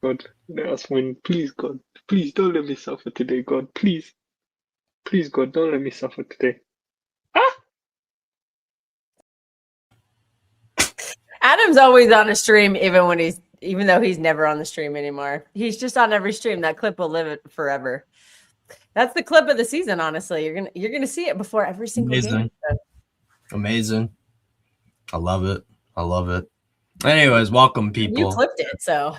God, let us win. Please, God. Please don't let me suffer today, God. Please. Please, God, don't let me suffer today. Adam's always on a stream, even though he's never on the stream anymore. He's just on every stream. That clip will live it forever. That's the clip of the season, honestly. You're gonna see it before every single game. Amazing. I love it. Anyways, welcome people. You clipped it, so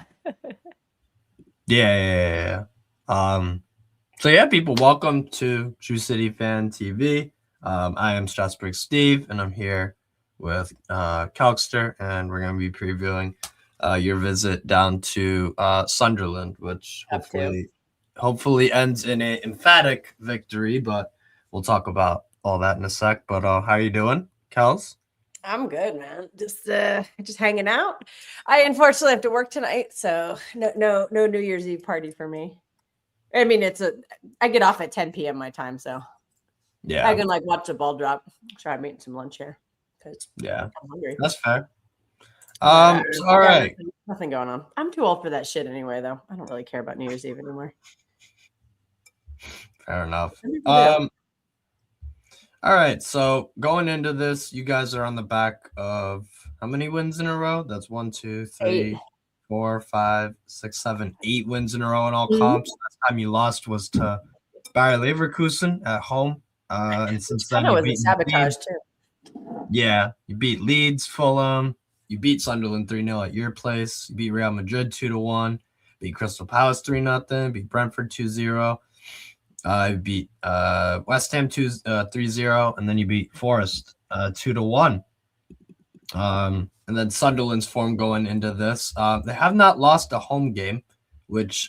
yeah. So yeah, people, welcome to True City Fan TV. I am Strasburg Steve, and I'm here with Calkster, and we're going to be previewing your visit down to Sunderland, which hopefully ends in an emphatic victory, but we'll talk about all that in a sec. But how are you doing, Kels? I'm good, man. Just hanging out. I unfortunately have to work tonight, so no New Year's Eve party for me. I mean, I get off at 10 p.m. my time, so yeah, I can watch the ball drop. Try I'm eating some lunch here because I'm hungry. That's fair. All right. Nothing going on. I'm too old for that shit anyway, though. I don't really care about New Year's Eve anymore. Fair enough. All right, so going into this, you guys are on the back of how many wins in a row? That's 1, 2, 3, 4, 5, 6, 7, 8 wins in a row in all comps. Last time you lost was to Bayer Leverkusen at home. And since then, you beat sabotage too. Yeah, you beat Leeds, Fulham. You beat Sunderland 3-0 at your place. You beat Real Madrid 2-1. Beat Crystal Palace 3-0. Beat Brentford 2-0. You beat West Ham 3-0, and then you beat Forest 2-1. And then Sunderland's form going into this, they have not lost a home game, which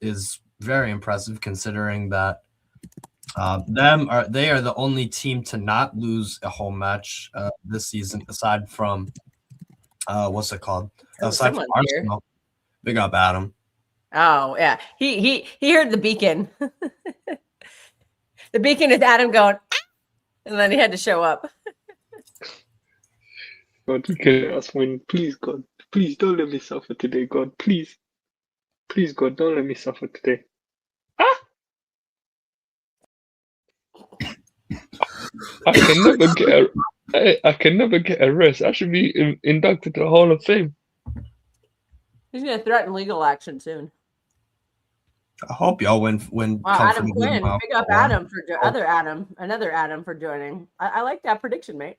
is very impressive considering that they are the only team to not lose a home match this season, aside from what's it called? Aside from Arsenal. Big up Adam. Oh yeah, he heard the beacon. The beacon is Adam going, and then he had to show up. God, let us win. Please, God. Please don't let me suffer today, God. Please. Please, God, don't let me suffer today. I can never get a rest. I should be inducted to the Hall of Fame. He's gonna threaten legal action soon. I hope y'all win. Adam Quinn, big up Adam for another Adam for joining. I like that prediction, mate.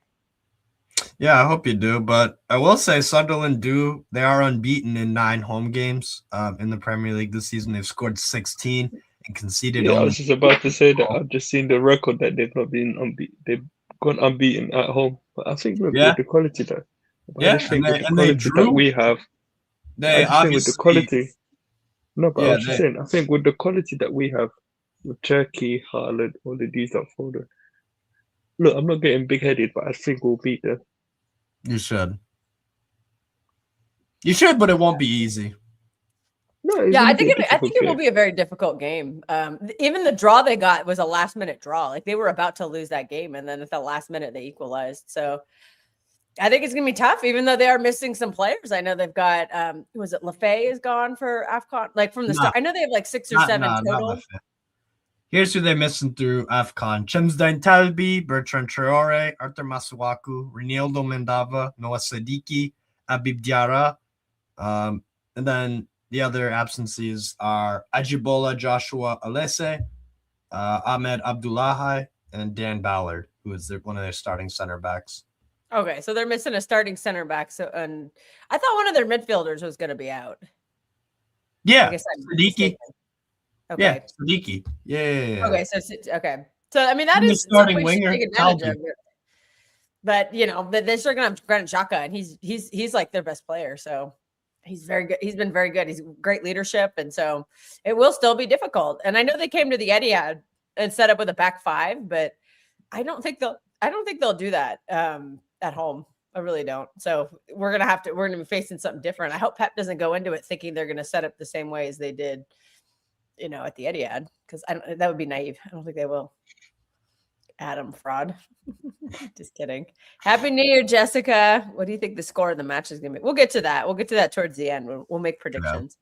Yeah, I hope you do. But I will say Sunderland they are unbeaten in 9 home games in the Premier League this season. They've scored 16 and conceded. Yeah, I was just about to say that. I've just seen the record that they've not been unbeaten. They've gone unbeaten at home. But I think with the quality that that we have, they obviously with the quality. No, but I was just saying, I think with the quality that we have, with Turkey, Haaland, all of these up forward. Look, I'm not getting big-headed, but I think we'll beat them. You should. You should, but it won't be easy. No, yeah, I think it will be a very difficult game. Even the draw they got was a last-minute draw. Like they were about to lose that game, and then at the last minute they equalized. So I think it's going to be tough, even though they are missing some players. I know they've got, was it Lafay is gone for AFCON? Like from the start, I know they have 6 or 7 total. Here's who they're missing through AFCON. Chimsdain Talbi, Bertrand Traore, Arthur Masuaku, Reinaldo Mendava, Noah Sadiki, Abib Diarra. And then the other absences are Ajibola Joshua Alese, Ahmed Abdullahi, and Dan Ballard, who is one of their starting center backs. Okay, so they're missing a starting center back. So, and I thought one of their midfielders was going to be out. Yeah, Sadiki. Okay. Yeah, Sadiki. Yeah. Okay, so I mean that is starting winger. But they're still going to have Granit Xhaka, and he's like their best player. So he's very good. He's been very good. He's great leadership, and so it will still be difficult. And I know they came to the Etihad and set up with a back 5, but I don't think they'll do that. At home. I really don't. So we're going to be facing something different. I hope Pep doesn't go into it thinking they're going to set up the same way as they did, at the Etihad, because that would be naive. I don't think they will. Adam fraud. Just kidding. Happy New Year, Jessica. What do you think the score of the match is going to be? We'll get to that. We'll get to that towards the end. We'll make predictions.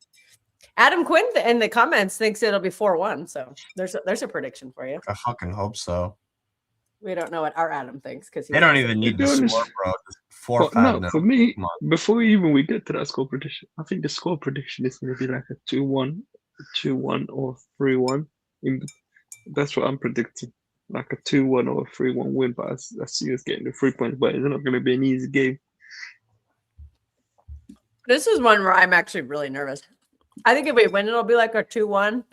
Adam Quinn in the comments thinks it'll be 4-1. So there's a prediction for you. I fucking hope so. We don't know what our Adam thinks because they don't even need to score, bro. Just 4-5. No, for me, before even we get to that score prediction, I think the score prediction is going to be like a 2-1, 2-1 or 3-1. That's what I'm predicting, like a 2-1 or a 3-1 win. But I see us getting the 3 points, but it's not going to be an easy game. This is one where I'm actually really nervous. I think if we win, it'll be like a 2-1.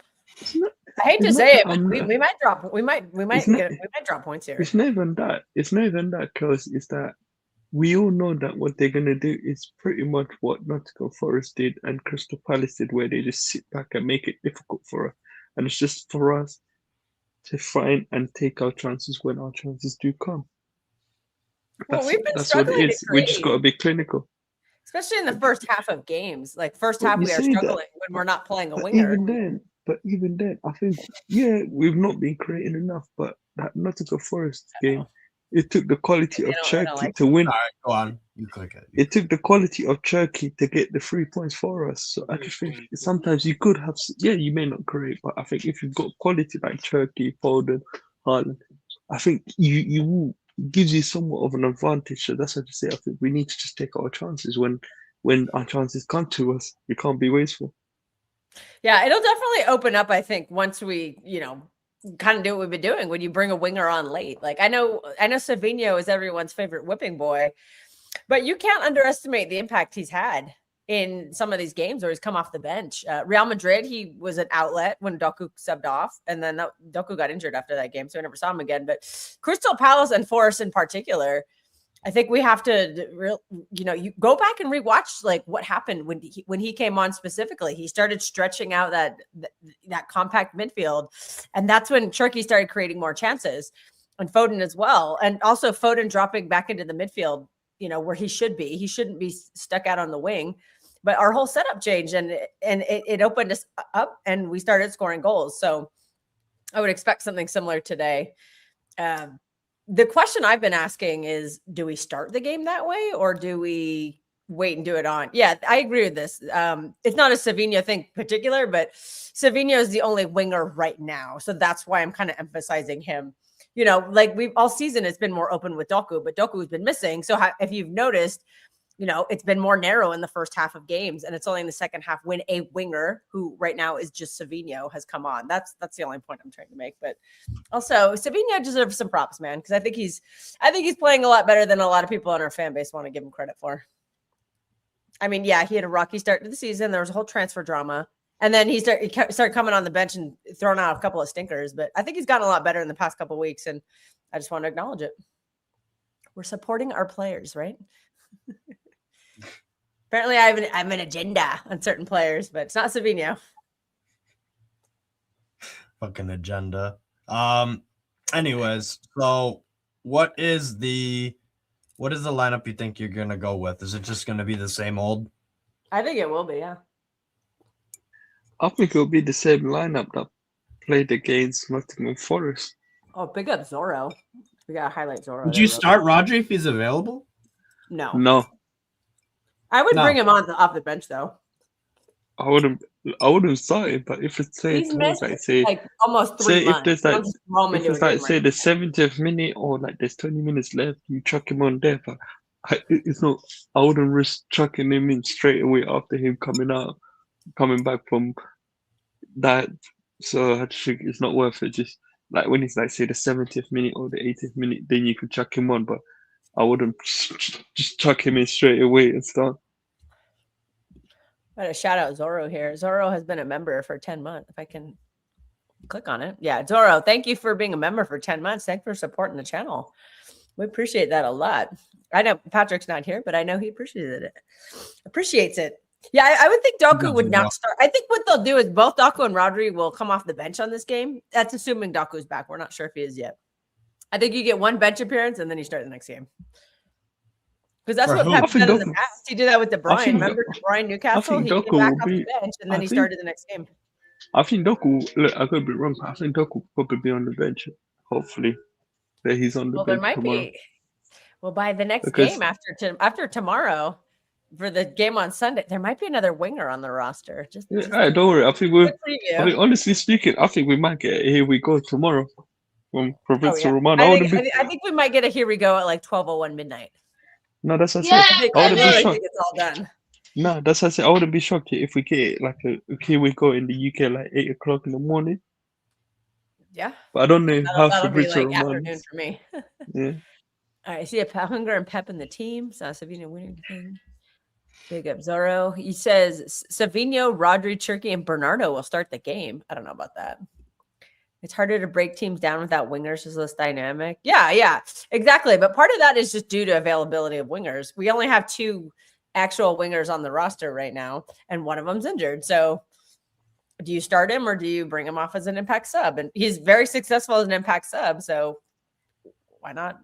I hate to say it, but we might drop. We might drop points here. It's not even that. It's not even that close. It's that we all know that what they're gonna do is pretty much what Nottingham Forest did and Crystal Palace did, where they just sit back and make it difficult for us. And it's just for us to find and take our chances when our chances do come. Well, we've been struggling. What it is. We just got to be clinical. Especially in the first half of games. Like first half, we are struggling when we're not playing a winger. Even then, I think, we've not been creating enough. But that Nottingham Forest game, it took the quality of Cherky to win. All right, go on. You click it. It took the quality of Cherky to get the 3 points for us. So I just think sometimes you could have, you may not create, but I think if you've got quality like Cherky, Foden, Haaland, I think you will. Gives you somewhat of an advantage. So that's what I say. I think we need to just take our chances when our chances come to us. We can't be wasteful. Yeah, it'll definitely open up, I think, once we, kind of do what we've been doing when you bring a winger on late. Like I know Savinho is everyone's favorite whipping boy, but you can't underestimate the impact he's had in some of these games where he's come off the bench. Real Madrid, he was an outlet when Doku subbed off, and then Doku got injured after that game, so we never saw him again. But Crystal Palace and Forest in particular, I think we have to, you go back and rewatch like what happened when he came on specifically. He started stretching out that compact midfield, and that's when Cherky started creating more chances, and Foden as well, and also Foden dropping back into the midfield, where he should be. He shouldn't be stuck out on the wing. But our whole setup changed and it opened us up and we started scoring goals. So I would expect something similar today. The question I've been asking is, do we start the game that way or do we wait and do it on? Yeah, I agree with this. It's not a Savinho thing particular, but Savinho is the only winger right now. So that's why I'm kind of emphasizing him. Like we've all season, it's been more open with Doku, but Doku's been missing. So if you've noticed, it's been more narrow in the first half of games, and it's only in the second half when a winger who right now is just Savinho has come on. That's the only point I'm trying to make. But also, Savinho deserves some props, man, because I think he's playing a lot better than a lot of people on our fan base want to give him credit for. I mean, yeah, he had a rocky start to the season. There was a whole transfer drama, and then he started coming on the bench and throwing out a couple of stinkers. But I think he's gotten a lot better in the past couple of weeks, and I just want to acknowledge it. We're supporting our players, right? Apparently, I have an agenda on certain players, but it's not Savinho. Fucking agenda. Anyways, so what is the lineup you think you're gonna go with? Is it just gonna be the same old? I think it will be, yeah. I think it'll be the same lineup that played against Nottingham Forest. Oh, pick up Zorro. We gotta highlight Zorro. Would you start Rodri if he's available? No. I would bring him off the bench though. I wouldn't start him, but if it's almost 3 months. If there's say the 70th minute or like there's 20 minutes left, you chuck him on there. But it's not. I wouldn't risk chucking him in straight away after him coming back from that. So I just think it's not worth it. Just like when it's like say the 70th minute or the 80th minute, then you can chuck him on. But I wouldn't just chuck him in straight away and start. I got to shout out Zorro here. Zorro has been a member for 10 months. If I can click on it. Yeah, Zorro, thank you for being a member for 10 months. Thanks for supporting the channel. We appreciate that a lot. I know Patrick's not here, but I know he appreciates it. Yeah, I would think Doku would not start. I think what they'll do is both Doku and Rodri will come off the bench on this game. That's assuming Doku's back. We're not sure if he is yet. I think you get one bench appearance and then you start the next game. Because that's what Pep did in the past. He did that with De Bruyne. Remember De Bruyne Newcastle? He came back off the bench and then he started the next game. I think Doku, look, I could be wrong, but I think Doku will probably be on the bench. Hopefully. That he's on the bench. Well, there might be. Well, by the next game after tomorrow, for the game on Sunday, there might be another winger on the roster. Just don't worry. I think honestly speaking, I think we might get a here we go tomorrow from Provincial Romano. I think we might get a here we go at like 12:01 midnight. No, that's what I said. I think it's all done. No, that's what I said. I wouldn't be shocked if we get like a here we go in the UK like 8 o'clock in the morning. Yeah, but I don't know how Fabrizio like afternoon for me. Yeah. All right, I see a Hunger and Pep in the team. So Savino winning thing. Big up Zorro. He says Savino, Rodri, Cherky, and Bernardo will start the game. I don't know about that. It's harder to break teams down without wingers. Is less dynamic. Yeah, exactly. But part of that is just due to availability of wingers. We only have 2 actual wingers on the roster right now, and one of them's injured. So do you start him or do you bring him off as an impact sub? And he's very successful as an impact sub. So why not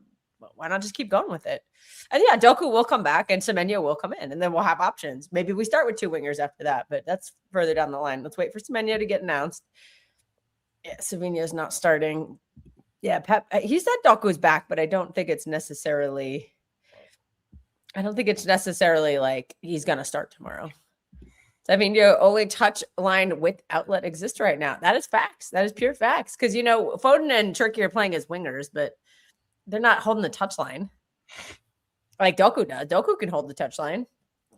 just keep going with it? And yeah, Doku will come back and Semenyo will come in and then we'll have options. Maybe we start with 2 wingers after that, but that's further down the line. Let's wait for Semenyo to get announced. Yeah, Savino's not starting. Yeah, Pep, he said Doku's back, but I don't think it's necessarily like he's going to start tomorrow. Savino, only touch line with outlet exists right now. That is facts. That is pure facts. Because, Foden and Cherky are playing as wingers, but they're not holding the touch line like Doku does. Doku can hold the touch line.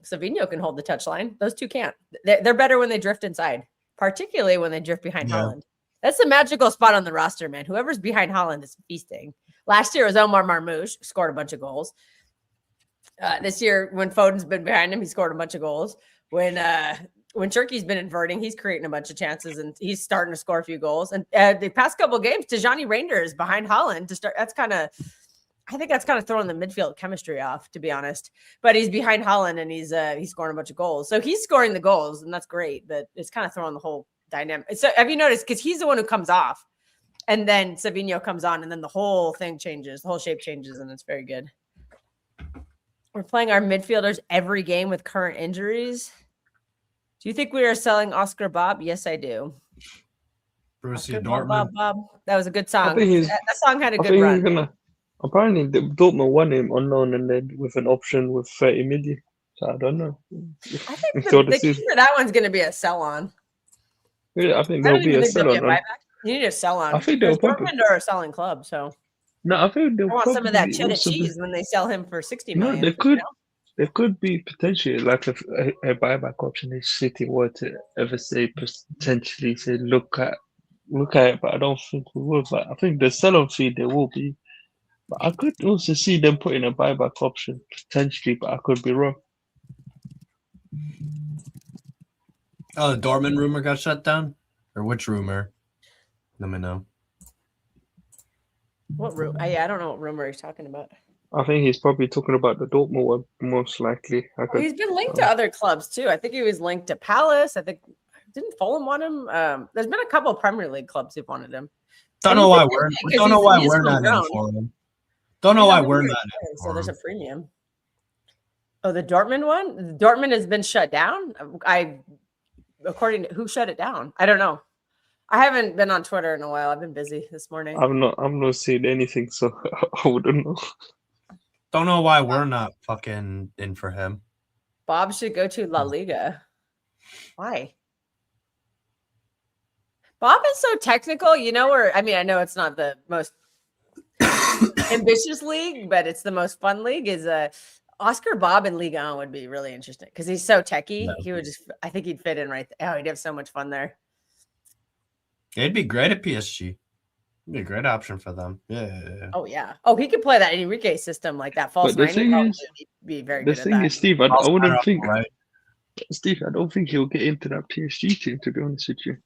Savino can hold the touch line. Those 2 can't. They're better when they drift inside, particularly when they drift behind Haaland. That's the magical spot on the roster, man. Whoever's behind Haaland is feasting. Last year was Omar Marmoush, scored a bunch of goals. This year, when Foden's been behind him, he scored a bunch of goals. When Cherky's been inverting, he's creating a bunch of chances and he's starting to score a few goals. And the past couple of games, Tijani Reinders is behind Haaland to start. I think that's kind of throwing the midfield chemistry off, to be honest. But he's behind Haaland and he's scoring a bunch of goals. So he's scoring the goals and that's great. But it's kind of throwing the whole dynamic. So have you noticed? Because he's the one who comes off, and then Savino comes on, and then the whole thing changes, the whole shape changes, and it's very good. We're playing our midfielders every game with current injuries. Do you think we are selling Oscar Bob? Yes, I do. Borussia Dortmund. Bob. That was a good song. That song had a good run. Apparently, Dortmund won him unknown and then with an option with 30 million. So I don't know. I think the key for that one's going to be a sell-on. Yeah, I think there'll be a sell-on. You need a sell-on. I think they'll probably. Dortmund are a selling club, so. No, I think they'll want some of that cheddar cheese when they sell him for 60 million. No, there could be potentially like a buyback option if City were to ever potentially say look at it, but I don't think we will. But I think the sell-on fee there will be. But I could also see them putting a buyback option potentially, but I could be wrong. Oh, the Dortmund rumor got shut down? Or which rumor? Let me know. What rumor? I don't know what rumor he's talking about. I think he's probably talking about the Dortmund one, most likely. He's been linked to other clubs too. I think he was linked to Palace. I think didn't Fulham want him? There's been a couple of Premier League clubs who wanted him. Don't know why we're not in for him. Don't know why we're not in for him. So there's a premium. Oh, the Dortmund one? Dortmund has been shut down. According to who shut it down? I don't know. I haven't been on Twitter in a while. I've been busy this morning. I'm not seeing anything, so I wouldn't know. Don't know why we're not fucking in for him. Bob should go to La Liga. Why? Bob is so technical, I know it's not the most ambitious league, but it's the most fun league. Is Oscar Bob in Ligue 1 would be really interesting because he's so techie. No. He would I think he'd fit in right there. Oh, he'd have so much fun there. It'd be great at PSG. It'd be a great option for them. Yeah. Oh, yeah. Oh, he could play that Enrique system like that false nine. He'd be very good at that. The thing is, Steve, I wouldn't think. Right. Steve, I don't think he'll get into that PSG team, to be honest with you.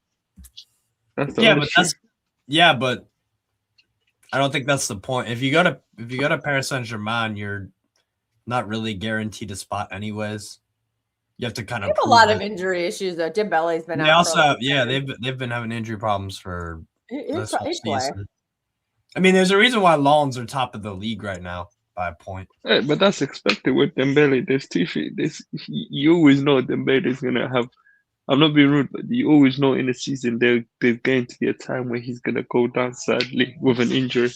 But I don't think that's the point. If you go to Paris Saint-Germain, you're not really guaranteed a spot anyways. You have to kind of have a lot of injury issues though. Dembele's been out. They also have, they've been having injury problems for this season. I mean, there's a reason why Lens are top of the league right now by a point. Yeah, but that's expected with Dembele. You always know Dembele is gonna have. I'm not being rude, but you always know in the season there's going to be a time where he's gonna go down sadly with an injury.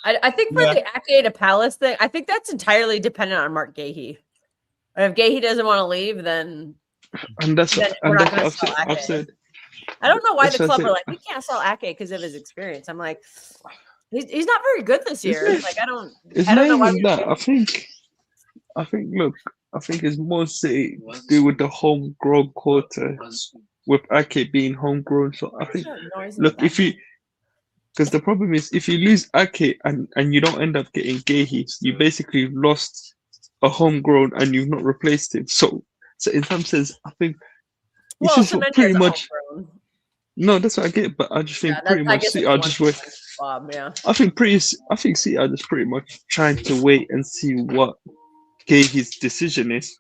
I think for the Ake to Palace thing, I think that's entirely dependent on Mark Gahey. If Gahey doesn't want to leave, then And that's we're and not that's going what to sell I've Ake. said. I don't know why That's the what I club said. are like, we can't sell Ake because of his experience. I'm like, he's not very good this year. It's Like, I don't It's know not why even that. I think. Look, I think it's more to do with the homegrown quarter, with Ake being homegrown. So I think, noise in the look, if you, because the problem is if you lose Ake and you don't end up getting Gahey, you basically lost a homegrown and you've not replaced him. So in some sense, I think it's just what Semenyo's pretty a much. homegrown. No, that's what I get, but I just think pretty much it's City are just wait. Bob, yeah. I think City are just pretty much trying to wait and see what Gahey's decision is.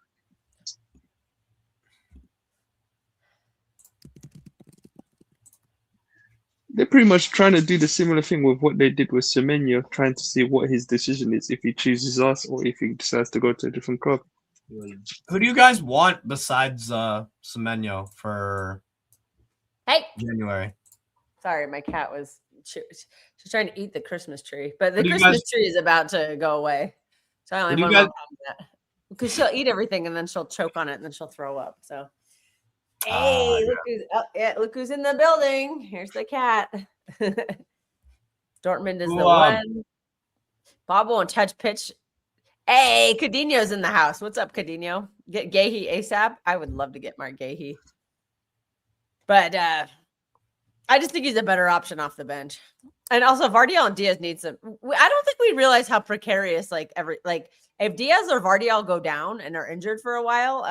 They're pretty much trying to do the similar thing with what they did with Semenyo, trying to see what his decision is, if he chooses us or if he decides to go to a different club. Who do you guys want besides Semenyo for January? Sorry, my cat was she's trying to eat the Christmas tree, but the Christmas tree is about to go away. So I only have one more problem with that. Because she'll eat everything and then she'll choke on it and then she'll throw up. So hey, look who's in the building. Here's the cat. Dortmund is the one. Bob won't touch pitch. Hey, Coutinho's in the house. What's up, Coutinho? Get Gahey ASAP. I would love to get Mark Gahey. But I just think he's a better option off the bench. And also Vardiel and Diaz need some. I don't think we realize how precarious if Diaz or Vardiel go down and are injured for a while,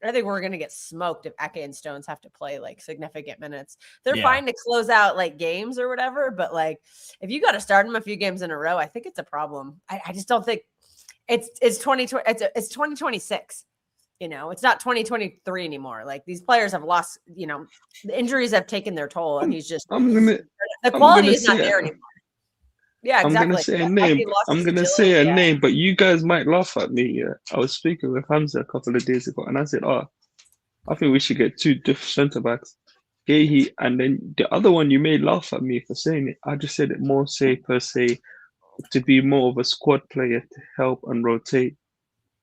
I think we're gonna get smoked if Ake and Stones have to play like significant minutes. They're fine to close out like games or whatever, but like if you got to start them a few games in a row, I think it's a problem. I just don't think it's 2020. It's 2026. You know, it's not 2023 anymore. Like these players have lost. You know, the injuries have taken their toll, and he's just the quality is not there anymore. Yeah, exactly. I'm gonna say a name. I'm gonna say a name, but you guys might laugh at me. Yeah, I was speaking with Hamza a couple of days ago, and I said, "Oh, I think we should get 2 different centre backs, Gahey, and then the other one." You may laugh at me for saying it. I just said it more per se to be more of a squad player to help and rotate.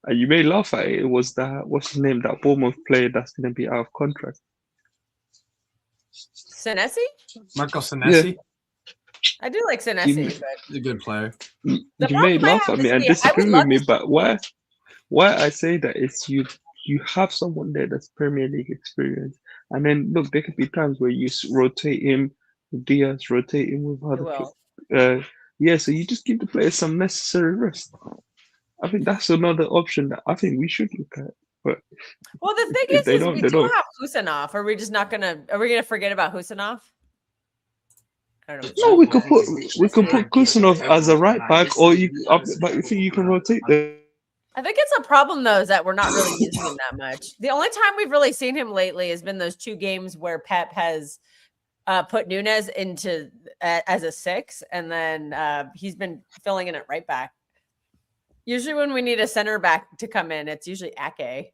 And you may laugh at it. It was that what's his name? That Bournemouth player that's gonna be out of contract. Senesi? Marco Senesi? Yeah. I do like Senesi, but he's a good player. You may laugh at me and disagree with me, but why I say that is you have someone there that's Premier League experience, and then look, there could be times where you rotate him with Diaz, rotate him with other people. So you just give the players some necessary rest. I think that's another option that I think we should look at. But the thing is we do have Husanov. Are we just not gonna? Are we gonna forget about Husanov? No, we could put Kusanov as a right back, or but you think you can rotate them? I think it's a problem though, is that we're not really using him that much. The only time we've really seen him lately has been those 2 games where Pep has put Nunes into as a 6, and then he's been filling in at right back. Usually, when we need a center back to come in, it's usually Ake.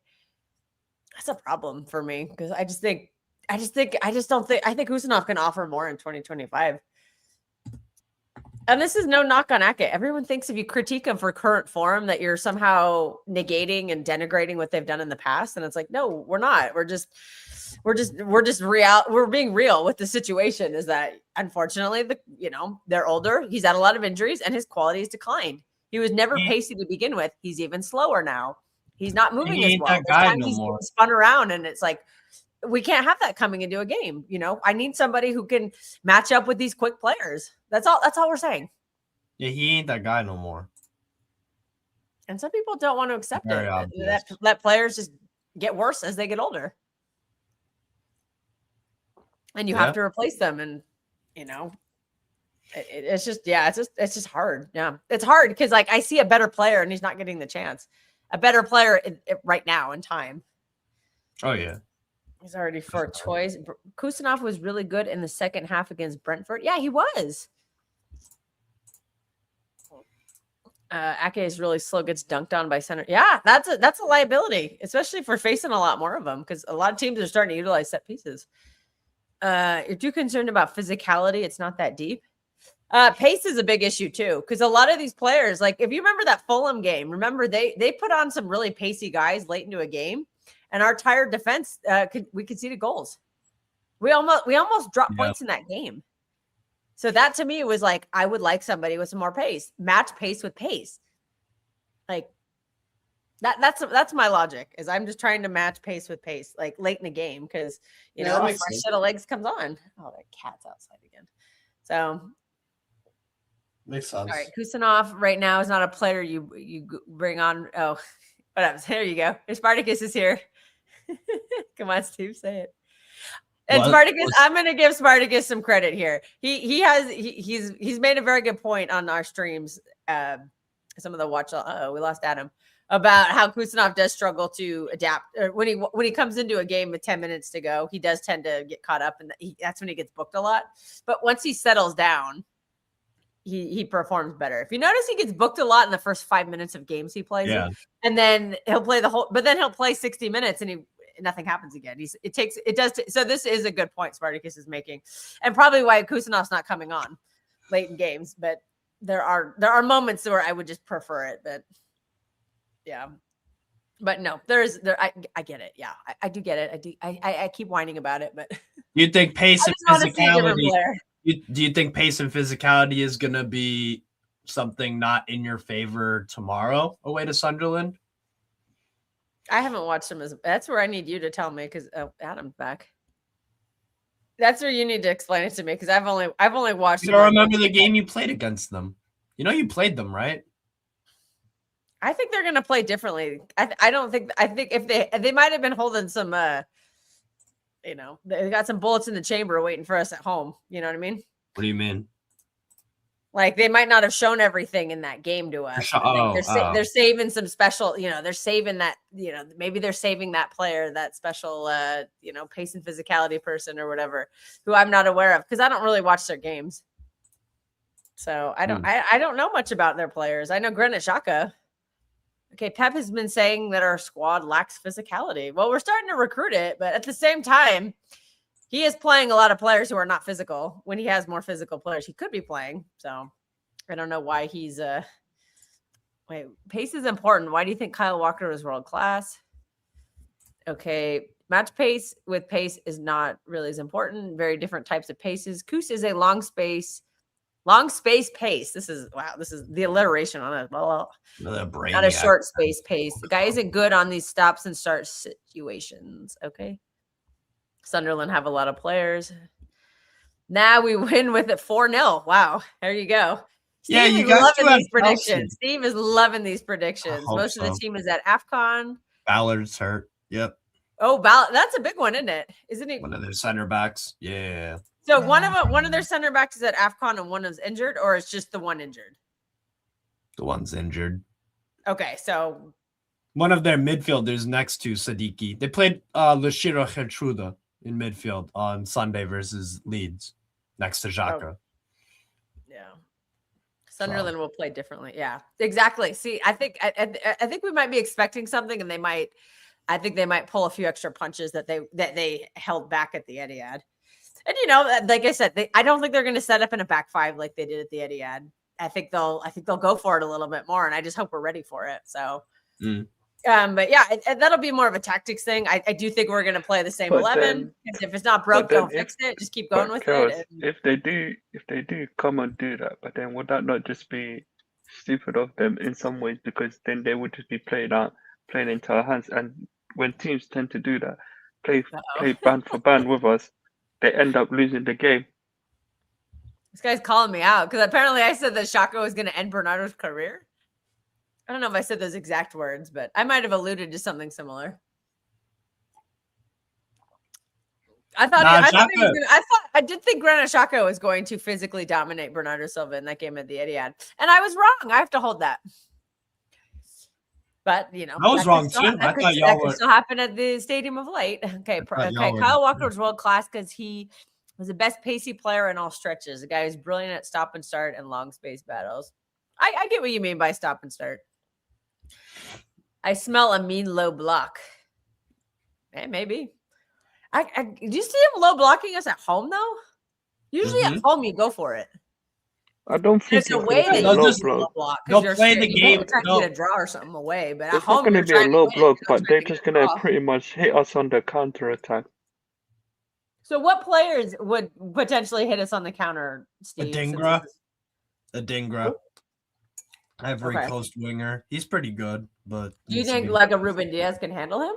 That's a problem for me because I think Husanov can offer more in 2025. And this is no knock on Ake. Everyone thinks if you critique him for current form that you're somehow negating and denigrating what they've done in the past. And it's like, no, we're not. We're just real. We're being real with the situation. Is that unfortunately they're older. He's had a lot of injuries and his quality has declined. He was never pacey to begin with. He's even slower now. He's not moving as well. He's spun around, and it's like, we can't have that coming into a game. I need somebody who can match up with these quick players. That's all we're saying. Yeah, he ain't that guy no more. And some people don't want to accept it. That players just get worse as they get older. And you have to replace them. And, it's just hard. Yeah. It's hard because I see a better player and he's not getting the chance. A better player right now in time. Oh, yeah. He's already for a choice. Kusanov was really good in the second half against Brentford. Yeah, he was. Ake is really slow, gets dunked on by center. Yeah, that's a liability, especially for facing a lot more of them because a lot of teams are starting to utilize set pieces. You're too concerned about physicality. It's not that deep. Pace is a big issue too, because a lot of these players, like if you remember that Fulham game, remember they put on some really pacey guys late into a game, and our tired defense we conceded goals. We almost dropped points in that game. So that to me was like, I would like somebody with some more pace, match pace with pace. Like that's my logic, is I'm just trying to match pace with pace, like late in the game, because a fresh set of legs comes on. Oh, that cat's outside again. So makes sense. All right, Kusanov right now is not a player you bring on. Oh, whatever. There you go. Spartacus is here. Come on, Steve, say it. And Spartacus, I'm going to give Spartacus some credit here. He's made a very good point on our streams. Some of the watch. We lost Adam, about how Kusanov does struggle to adapt when he comes into a game with 10 minutes to go. He does tend to get caught up, and that's when he gets booked a lot. But once he settles down, he performs better. If you notice, he gets booked a lot in the first 5 minutes of games he plays in, and then he'll play but then he'll play 60 minutes and nothing happens again. So this is a good point Spartacus is making, and probably why Kusanov's not coming on late in games. But there are moments where I would just prefer it. But yeah, but no, I get it. Yeah, I do get it. I keep whining about it, but you think pace and physicality? Do you think pace and physicality is going to be something not in your favor tomorrow away to Sunderland? I haven't watched them. That's where I need you to tell me, because Adam's back. That's where you need to explain it to me, because I've only watched. You don't remember the game you played against them? You played them, right? I think they're going to play differently. I think if they might have been holding some they got some bullets in the chamber waiting for us at home. You know what I mean? What do you mean? Like, they might not have shown everything in that game to us. They're saving some special, they're saving that, maybe they're saving that player, that special, pace and physicality person or whatever, who I'm not aware of, because I don't really watch their games. So I don't know much about their players. I know Granit Xhaka. Okay, Pep has been saying that our squad lacks physicality. Well, we're starting to recruit it, but at the same time, he is playing a lot of players who are not physical. When he has more physical players, he could be playing. So I don't know why he's wait, pace is important. Why do you think Kyle Walker is world class? Okay, match pace with pace is not really as important. Very different types of paces. Koos is a long space pace. This is the alliteration on it. Not a short space pace. The guy isn't good on these stops and starts situations. Okay. Sunderland have a lot of players. Now we win with it 4-0. Wow. There you go. Steve is loving these predictions. Steve is loving these predictions. Most of the team is at AFCON. Ballard's hurt. Yep. Oh, Ballard. That's a big one, isn't it? Isn't he? One of their center backs. Yeah. So one of their center backs is at AFCON and one is injured, or it's just the one injured? The one's injured. Okay, so one of their midfielders next to Sadiki. They played Lashira Gertruda in midfield on Sunday versus Leeds next to Xhaka. Yeah. Sunderland will play differently. Yeah, exactly. See, I think we might be expecting something, and I think they might pull a few extra punches that they held back at the Etihad. And like I said, I don't think they're going to set up in a back five like they did at the Etihad. I think they'll go for it a little bit more, and I just hope we're ready for it. So, but yeah, that'll be more of a tactics thing. I do think we're going to play the same 11. If it's not broke, don't fix it. Just keep going with it. If they do come and do that, but then would that not just be stupid of them in some ways? Because then they would just be playing into our hands. And when teams tend to do that, play band for band with us, they end up losing the game. This guy's calling me out because apparently I said that Xhaka was going to end Bernardo's career. I don't know if I said those exact words, but I might have alluded to something similar. I did think Granit Xhaka was going to physically dominate Bernardo Silva in that game at the Etihad, and I was wrong. I have to hold that. But I was wrong too. I thought y'all were. Still happen at the Stadium of Light. Okay. Kyle Walker was world class because he was the best pacey player in all stretches. The guy who's brilliant at stop and start and long space battles. I get what you mean by stop and start. I smell a mean low block. Maybe. Do you see him low blocking us at home though? Usually at home you go for it. I don't And think it's it's away going to that be a They'll you low just- block. block they'll because you're play scared. the You game. hope you're trying to They'll- get a draw or something away, but at It's not home going to you're be a trying to low win. block, You're not but trying they're to get just a going to draw. pretty much hit us on the counter attack. So what players would potentially hit us on the counter, Steve? Adingra. Adingra. Ivory Okay. Coast winger. He's pretty good, but Do you needs to think be- like a Ruben Diaz can handle him?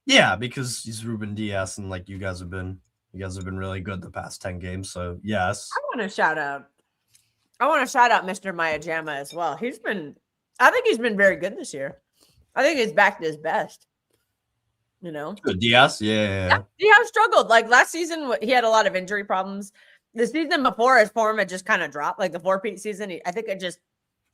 Yeah, because he's Ruben Diaz, and like you guys have been really good the past 10 games. So yes. I want to shout out Mr. Mayajama as well. I think he's been very good this year. I think he's back to his best. You know, Good Diaz, yeah. he has struggled. Like last season, he had a lot of injury problems. The season before, his form had just kind of dropped. Like the 4-peat season, I think it just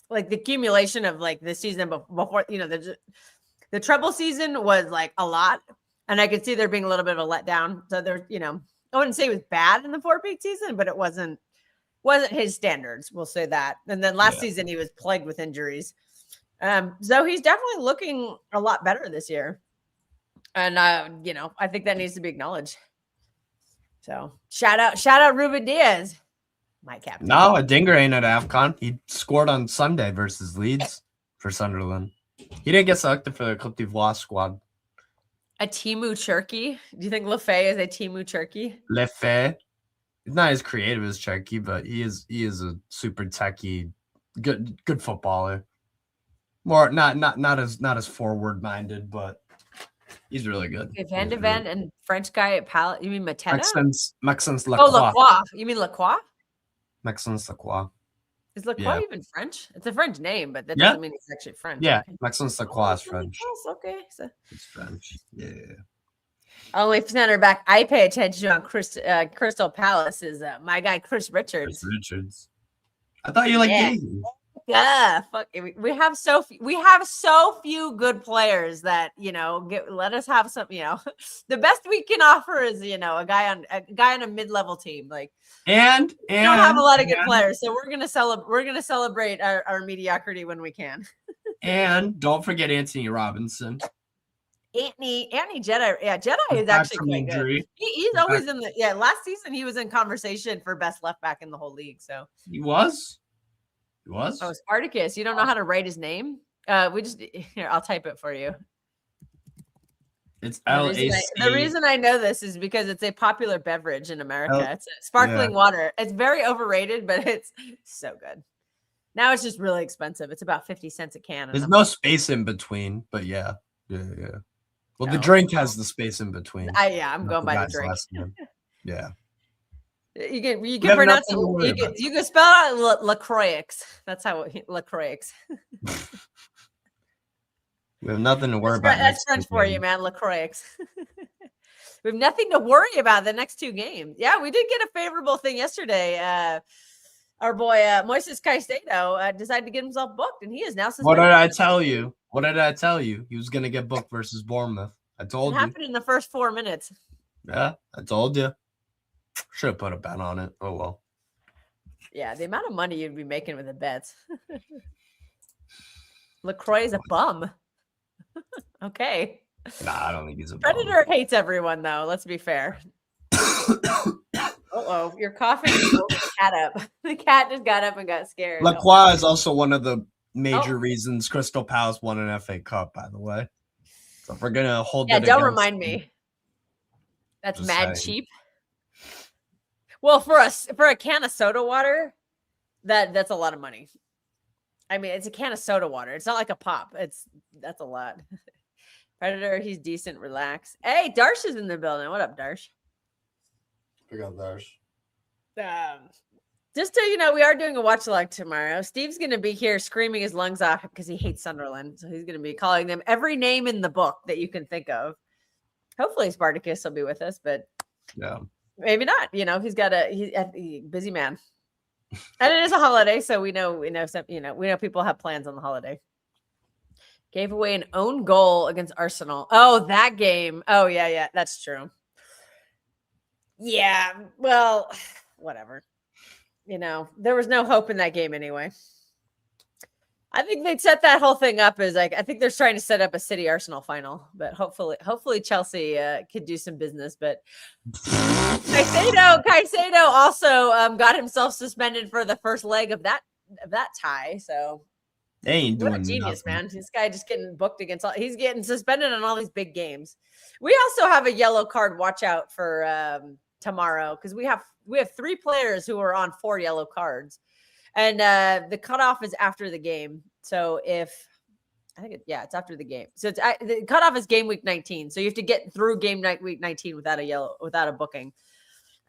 like the accumulation of like the season before, you know, the treble season was like a lot, and I could see there being a little bit of a letdown. So there's, you know, I wouldn't say it was bad in the 4-peat season, but it wasn't his standards. We'll say that. And then last season, he was plagued with injuries. So he's definitely looking a lot better this year. And you know, I think that needs to be acknowledged. So shout out Ruben Diaz, my captain. No, Adingra ain't at AFCON. He scored on Sunday versus Leeds for Sunderland. He didn't get selected for the Côte d'Ivoire squad. A Timu Cherki? Do you think Lefay is a Timu Cherki? Lefebvre. He's not as creative as Cherky, but he is a super techie, good footballer. More not as forward minded, but he's really good. Okay, Van de Ven and French guy at Pal. You mean Mateta? Maxence Lacroix. Oh, Lacroix. You mean Lacroix? Maxence Lacroix. Is Lacroix Yeah. even French? It's a French name, but that Yeah. doesn't mean it's actually French. Yeah, Okay. Maxence Lacroix is French. Okay. So It's French. Yeah. only center back I pay attention on Crystal Palace is my guy Chris Richards. Richards. I thought you liked Yeah. Daisy. Yeah, fuck. We have so few good players that, you know, let us have some, you know, the best we can offer is, you know, a guy on a mid-level team. Like And we don't have a lot of good players, so we're gonna celebrate our mediocrity when we can. And don't forget Anthony Robinson. Anthony Jedi, yeah, Jedi is Back actually from quite injury. good. He's always in the last season he was in conversation for best left back in the whole league. So He was. oh, Spartacus, you don't know how to write his name? Here, I'll type it for you. It's The LAC. reason I know this is because it's a popular beverage in America. It's sparkling water. It's very overrated, but it's so good. Now it's just really expensive. It's about 50 cents a can. There's no space in between, but yeah. Well, the drink has the space in between. I'm going by the guy's drink. last name. Yeah. You can We have pronounce nothing to worry about. you can spell out LaCroix. That's how LaCroix. We have nothing to worry about. That's French for you, man. LaCroix. We have nothing to worry about the next two games. Yeah, we did get a favorable thing yesterday. Our boy Moises Caicedo decided to get himself booked, and he is now suspended. What did I tell you? What did I tell you? He was going to get booked versus Bournemouth. I told It you. happened in the first 4 minutes. Yeah, I told you. Should have put a bet on it. Oh, well. Yeah, the amount of money you'd be making with the bets. LaCroix is a bum. Okay. Nah, I don't think he's a bum. Predator hates everyone, though. Let's be fair. Uh-oh, you're coughing. You woke the cat up. The cat just got up and got scared. Lacroix is also one of the major reasons Crystal Palace won an FA Cup, by the way. So if we're going to hold it don't against remind them, me. That's Just mad saying. cheap. Well, for a can of soda water, that's a lot of money. I mean, it's a can of soda water. It's not like a pop. That's a lot. Predator, he's decent. Relax. Hey, Darsh is in the building. What up, Darsh? We got Darsh. Just so we are doing a watch along tomorrow. Steve's going to be here screaming his lungs off because he hates Sunderland. So he's going to be calling them every name in the book that you can think of. Hopefully Spartacus will be with us, but Yeah. maybe not. He's a busy man. And it is a holiday, so we know people have plans on the holiday. Gave away an own goal against Arsenal. Oh, that game. Oh, yeah, that's true. Yeah, well, whatever. There was no hope in that game anyway. I think they'd set that whole thing up as like I think they're trying to set up a City Arsenal final, but hopefully Chelsea could do some business. But Caicedo also got himself suspended for the first leg of that tie. So They ain't what doing a genius, nothing. man! This guy just getting booked against all. He's getting suspended on all these big games. We also have a yellow card watch out for tomorrow because we have 3 players who are on 4 yellow cards. And the cutoff is after the game. So it's after the game. So the cutoff is game week 19. So you have to get through week 19 without a booking.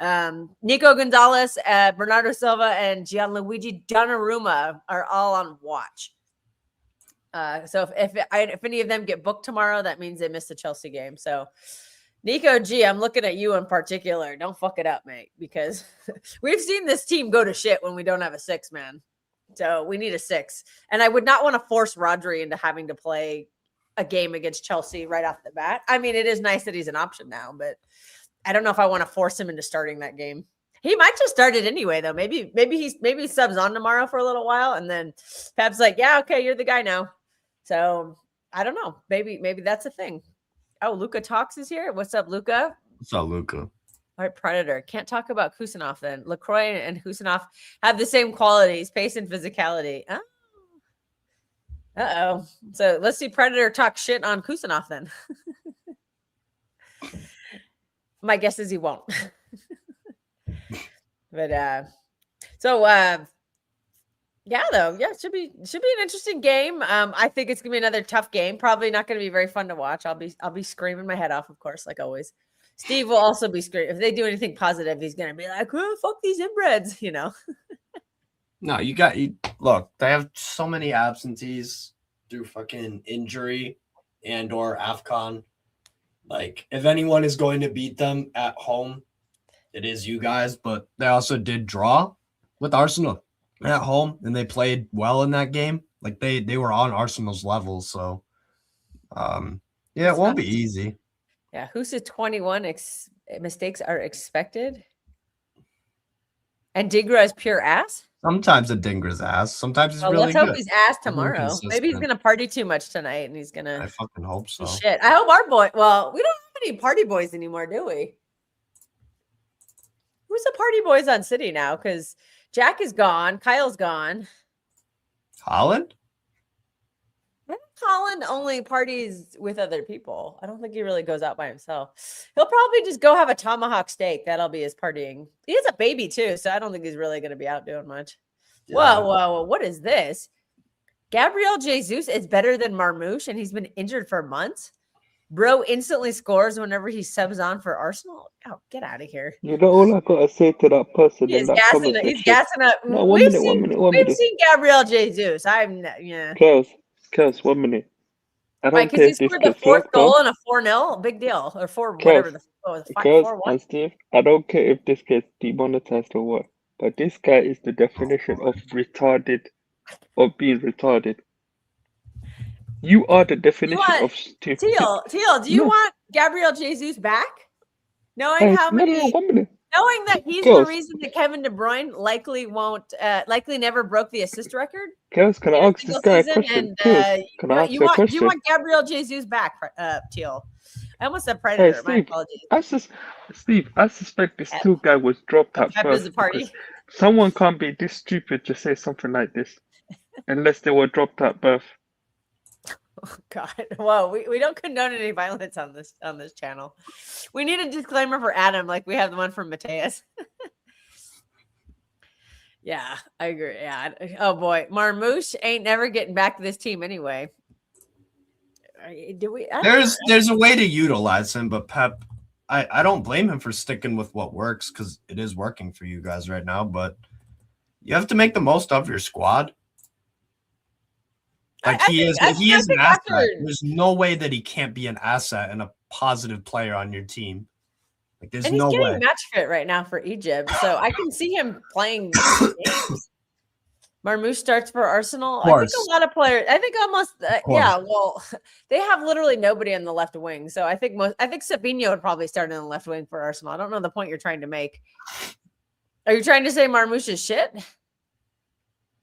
Nico Gonzalez, Bernardo Silva, and Gianluigi Donnarumma are all on watch. So if any of them get booked tomorrow, that means they missed the Chelsea game. So Nico G, I'm looking at you in particular. Don't fuck it up, mate, because we've seen this team go to shit when we don't have a 6, man. So we need a 6. And I would not want to force Rodri into having to play a game against Chelsea right off the bat. I mean, it is nice that he's an option now, but I don't know if I want to force him into starting that game. He might just start it anyway, though. Maybe he subs on tomorrow for a little while, and then Pep's like, yeah, okay, you're the guy now. So I don't know. Maybe that's a thing. Oh, Luca Talks is here. What's up, Luca? What's up, Luca? All right, Predator. Can't talk about Kusanov then. LaCroix and Kusanov have the same qualities, pace and physicality. Oh. Uh-oh. So let's see Predator talk shit on Kusanov then. My guess is he won't. But it should be an interesting game. I think it's gonna be another tough game. Probably not gonna be very fun to watch. I'll be screaming my head off, of course, like always. Steve will also be screaming. If they do anything positive, he's gonna be like, "Oh, fuck these inbreds," you know. No, look, they have so many absentees through fucking injury and or AFCON. Like, if anyone is going to beat them at home, it is you guys, but they also did draw with Arsenal at home, and they played well in that game. Like they were on Arsenal's level, so it won't be easy. Yeah, who said 21 mistakes are expected? And Digra is pure ass? Sometimes a Dingra's ass. Sometimes he's really let's good. hope he's ass tomorrow. Maybe he's gonna party too much tonight, and he's gonna. I fucking hope so. Shit, I hope our boy. Well, we don't have any party boys anymore, do we? Who's the party boys on City now? Because Jack is gone. Kyle's gone. Holland? I think Holland only parties with other people. I don't think he really goes out by himself. He'll probably just go have a tomahawk steak. That'll be his partying. He has a baby too, so I don't think he's really going to be out doing much. Yeah. Whoa. What is this? Gabriel Jesus is better than Marmouche, and he's been injured for months. Bro instantly scores whenever he subs on for Arsenal. Oh, get out of here. You know, all I gotta say to that person He's gassing up. No, We've seen Gabriel Jesus. Kels, 1 minute. I don't right, care because he scored the 4th goal and a 4-0. Big deal. Or 4, whatever the 4-1. And Steve, I don't care if this gets demonetized or what, but this guy is the definition of retarded, of being retarded. You are the definition of stupid. Teal, do you want Gabriel Jesus back? Knowing how many, 1 minute. Knowing that he's the reason that Kevin De Bruyne likely never broke the assist record. Kels, can I ask this guy a question? Can I ask you a question? You want Gabriel Jesus back, Teal? I almost said Predator. Steve, my apologies. I suspect this two guy was dropped at birth. Someone can't be this stupid to say something like this, unless they were dropped at birth. Oh God! Whoa, we don't condone any violence on this channel. We need a disclaimer for Adam, like we have the one from Mateus. Yeah, I agree. Yeah. Oh boy, Marmouche ain't never getting back to this team anyway. Do we? There's a way to utilize him, but Pep, I don't blame him for sticking with what works because it is working for you guys right now. But you have to make the most of your squad. Like he is an asset. There's no way that he can't be an asset and a positive player on your team. Like there's no way. He's getting match fit right now for Egypt, so I can see him playing games. Marmouche starts for Arsenal. I think a lot of players. I think almost. Yeah. Well, they have literally nobody on the left wing, so I think Sabinho would probably start in the left wing for Arsenal. I don't know the point you're trying to make. Are you trying to say Marmouche is shit?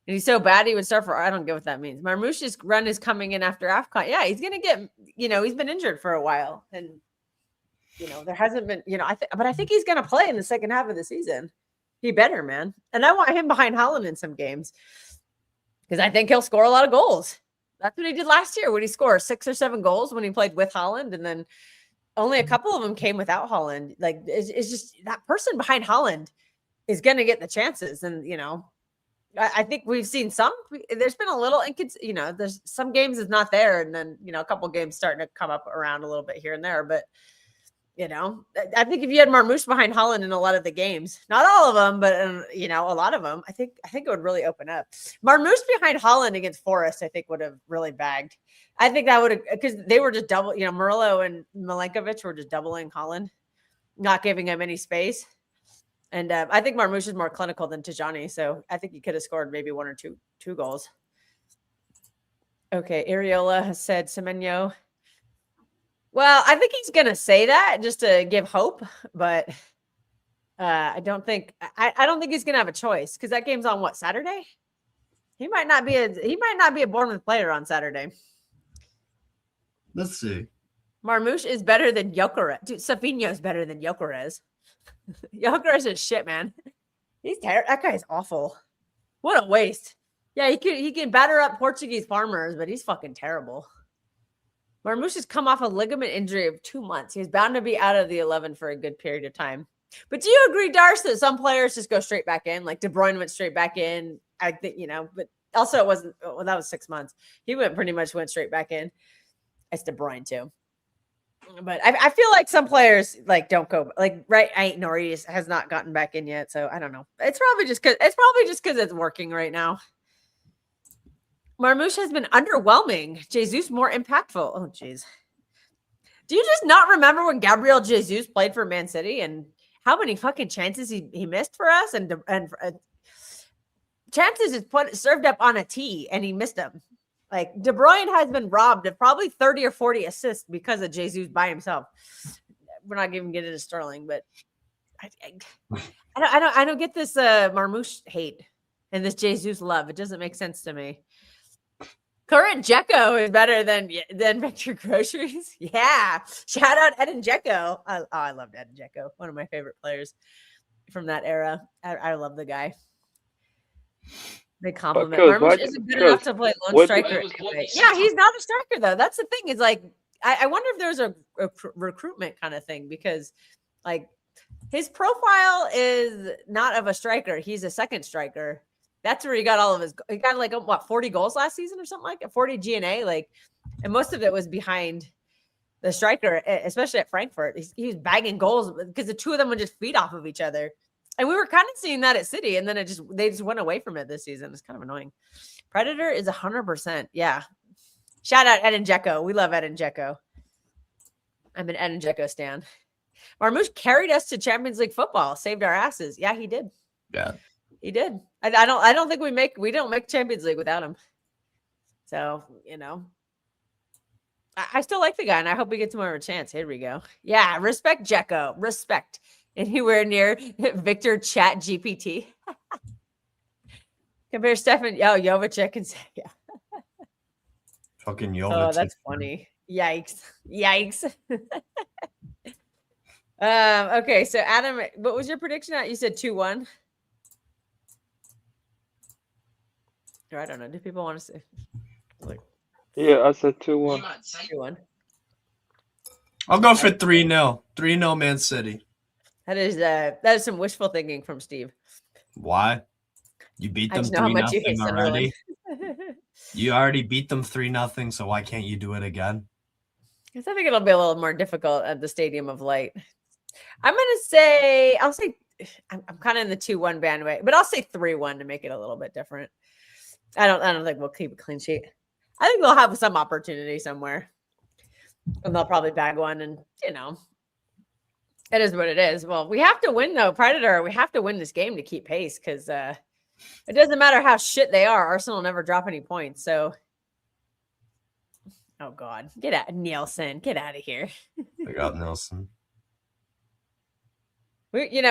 And he's so bad he would start for. I don't get what that means. Marmoush's run is coming in after AFCON. Yeah, he's gonna get. He's been injured for a while, and there hasn't been. But I think he's gonna play in the second half of the season. He better, man. And I want him behind Haaland in some games because I think he'll score a lot of goals. That's what he did last year when he scored 6 or 7 goals when he played with Haaland, and then only a couple of them came without Haaland. Like it's just that person behind Haaland is gonna get the chances, and I think we've seen some. There's been a little, there's some games is not there, and then a couple games starting to come up around a little bit here and there. But I think if you had Marmoush behind Haaland in a lot of the games, not all of them, but a lot of them, I think it would really open up. Marmoush behind Haaland against Forest, I think would have really bagged. I think that would have, because they were just double. Murillo and Milenkovic were just doubling Haaland, not giving him any space. And I think Marmoush is more clinical than Tijani, so I think he could have scored maybe 1 or 2 goals. Okay, Ariola has said Semenyo. Well, I think he's going to say that just to give hope, but I don't think he's going to have a choice because that game's on Saturday? He might not be a Bournemouth player on Saturday. Let's see. Marmoush is better than Gyökeres. Dude, Savinho is better than Gyökeres. Gyökeres is shit, man. He's terrible. That guy's awful. What a waste. Yeah, he can batter up Portuguese farmers, but he's fucking terrible. Marmoush has come off a ligament injury of 2 months. He's bound to be out of the 11 for a good period of time. But do you agree, Darce, that some players just go straight back in? Like De Bruyne went straight back in. I think, but also it wasn't, well, that was 6 months. He pretty much went straight back in. It's De Bruyne too. But I feel like some players don't go right. Nori has not gotten back in yet, so I don't know. It's probably just because it's working right now. Marmoush has been underwhelming. Jesus more impactful. Oh, jeez. Do you just not remember when Gabriel Jesus played for Man City and how many fucking chances he missed for us and chances is served up on a tee and he missed them. Like De Bruyne has been robbed of probably 30 or 40 assists because of Jesus by himself. We're not even getting to Sterling, but I don't get this Marmoush hate and this Jesus love. It doesn't make sense to me. Current Dzeko is better than Victor Groceries. Yeah. Shout out Edin Dzeko. I loved Edin Dzeko. One of my favorite players from that era. I love the guy. They compliment. Marmoush isn't good enough to play lone striker. Yeah, he's not a striker, though. That's the thing. Is I wonder if there's a recruitment kind of thing because his profile is not of a striker. He's a second striker. That's where he got all of his. He got 40 goals last season or something like that, 40 GNA. And most of it was behind the striker, especially at Frankfurt. He was bagging goals because the two of them would just feed off of each other. And we were kind of seeing that at City, and then they just went away from it this season. It's kind of annoying. Predator is 100%. Yeah. Shout out Edin Dzeko. We love Edin Dzeko. I'm an Edin Dzeko stan. Marmoush carried us to Champions League football, saved our asses. Yeah, he did. Yeah. He did. I don't think we don't make Champions League without him. So, I still like the guy, and I hope he gets more of a chance. Here we go. Yeah, respect Dzeko. Respect. Anywhere near Victor Chat GPT. Compare Stefan. Oh, Jovic and yeah. Fucking Jovic. Oh, that's funny. Yikes. Okay, so Adam, what was your prediction at? You said 2-1. I don't know. Do people want to say? Yeah, I said 2-1. 2-1. I'll go for 3-0. 3-0 Man City. That is some wishful thinking from Steve. Why? You beat them 3-0 already. You already beat them 3-0, so why can't you do it again? Because I think it'll be a little more difficult at the Stadium of Light. I'll say I'm kind of in the 2-1 bandwagon, but I'll say 3-1 to make it a little bit different. I don't think we'll keep a clean sheet. I think they'll have some opportunity somewhere. And they'll probably bag one, and it is what it is. Well, we have to win though, Predator. We have to win this game to keep pace because it doesn't matter how shit they are. Arsenal will never drop any points. So, oh God, get out, Nielsen, get out of here. I got Nielsen. We've Wait,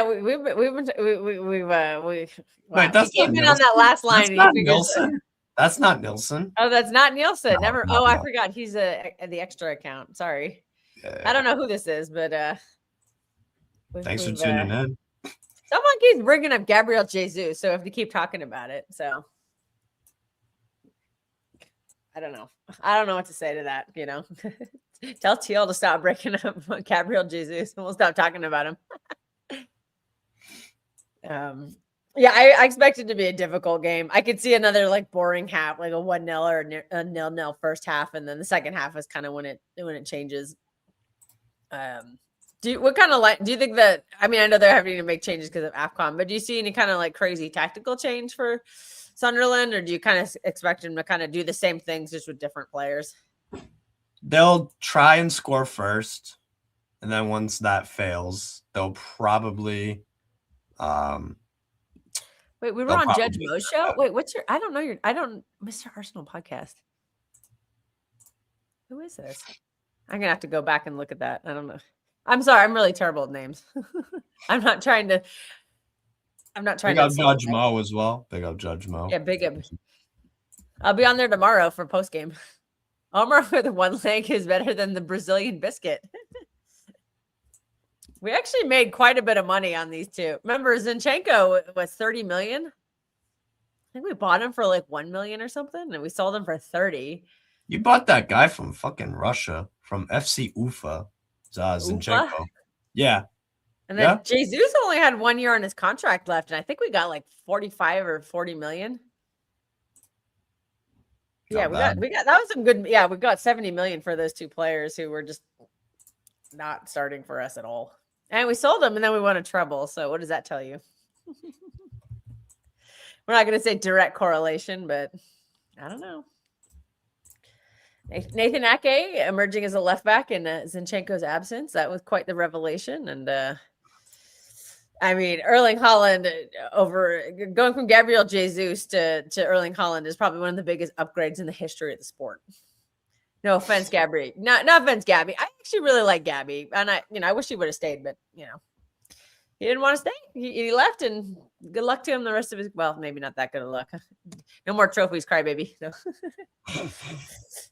that's he not came in on Nielsen. that last line. That's And not he figures, Nielsen. That's not Nielsen. oh, that's not Nielsen. No, Never. no, I no. forgot. He's the extra account. Sorry. Yeah. I don't know who this is, but Thanks for tuning in. Someone keeps bringing up Gabriel Jesus, so I have to keep talking about it. So I don't know. I don't know what to say to that. Tell TL to stop breaking up Gabriel Jesus, and we'll stop talking about him. Yeah, I expect it to be a difficult game. I could see another like boring half, like a 1-0 or a 0-0 first half, and then the second half is kind of when it changes. Do you think that? I mean, I know they're having to make changes because of AFCON, but do you see any kind of like crazy tactical change for Sunderland, or do you kind of expect them to kind of do the same things just with different players? They'll try and score first, and then once that fails, they'll probably. Wait, we were on Judge Mo's show. Wait, Mr. Arsenal podcast. Who is this? I'm gonna have to go back and look at that. I don't know. I'm sorry, I'm really terrible at names. I'm not trying to. Big up Judge Mo as well. Big up Judge Mo. Yeah, big up. I'll be on there tomorrow for post game. Omar with one leg is better than the Brazilian biscuit. We actually made quite a bit of money on these two. Remember, Zinchenko was 30 million. I think we bought him for like 1 million or something, and we sold him for 30. You bought that guy from fucking Russia, from FC Ufa, Zinchenko. Yeah. And then Jesus only had 1 year on his contract left, and I think we got like 45 or 40 million. Yeah, we got that was some good. Yeah, we got 70 million for those two players who were just not starting for us at all. And we sold them, and then we won a treble. So what does that tell you? We're not going to say direct correlation, but I don't know. Nathan Ake emerging as a left back in Zinchenko's absence. That was quite the revelation. And I mean, Erling Haaland going from Gabriel Jesus to Erling Haaland is probably one of the biggest upgrades in the history of the sport. No offense, Gabby. No offense, Gabby. I actually really like Gabby, and I wish he would have stayed, but he didn't want to stay. He left, and good luck to him the rest of his. Well, maybe not that good of luck. No more trophies, crybaby. No.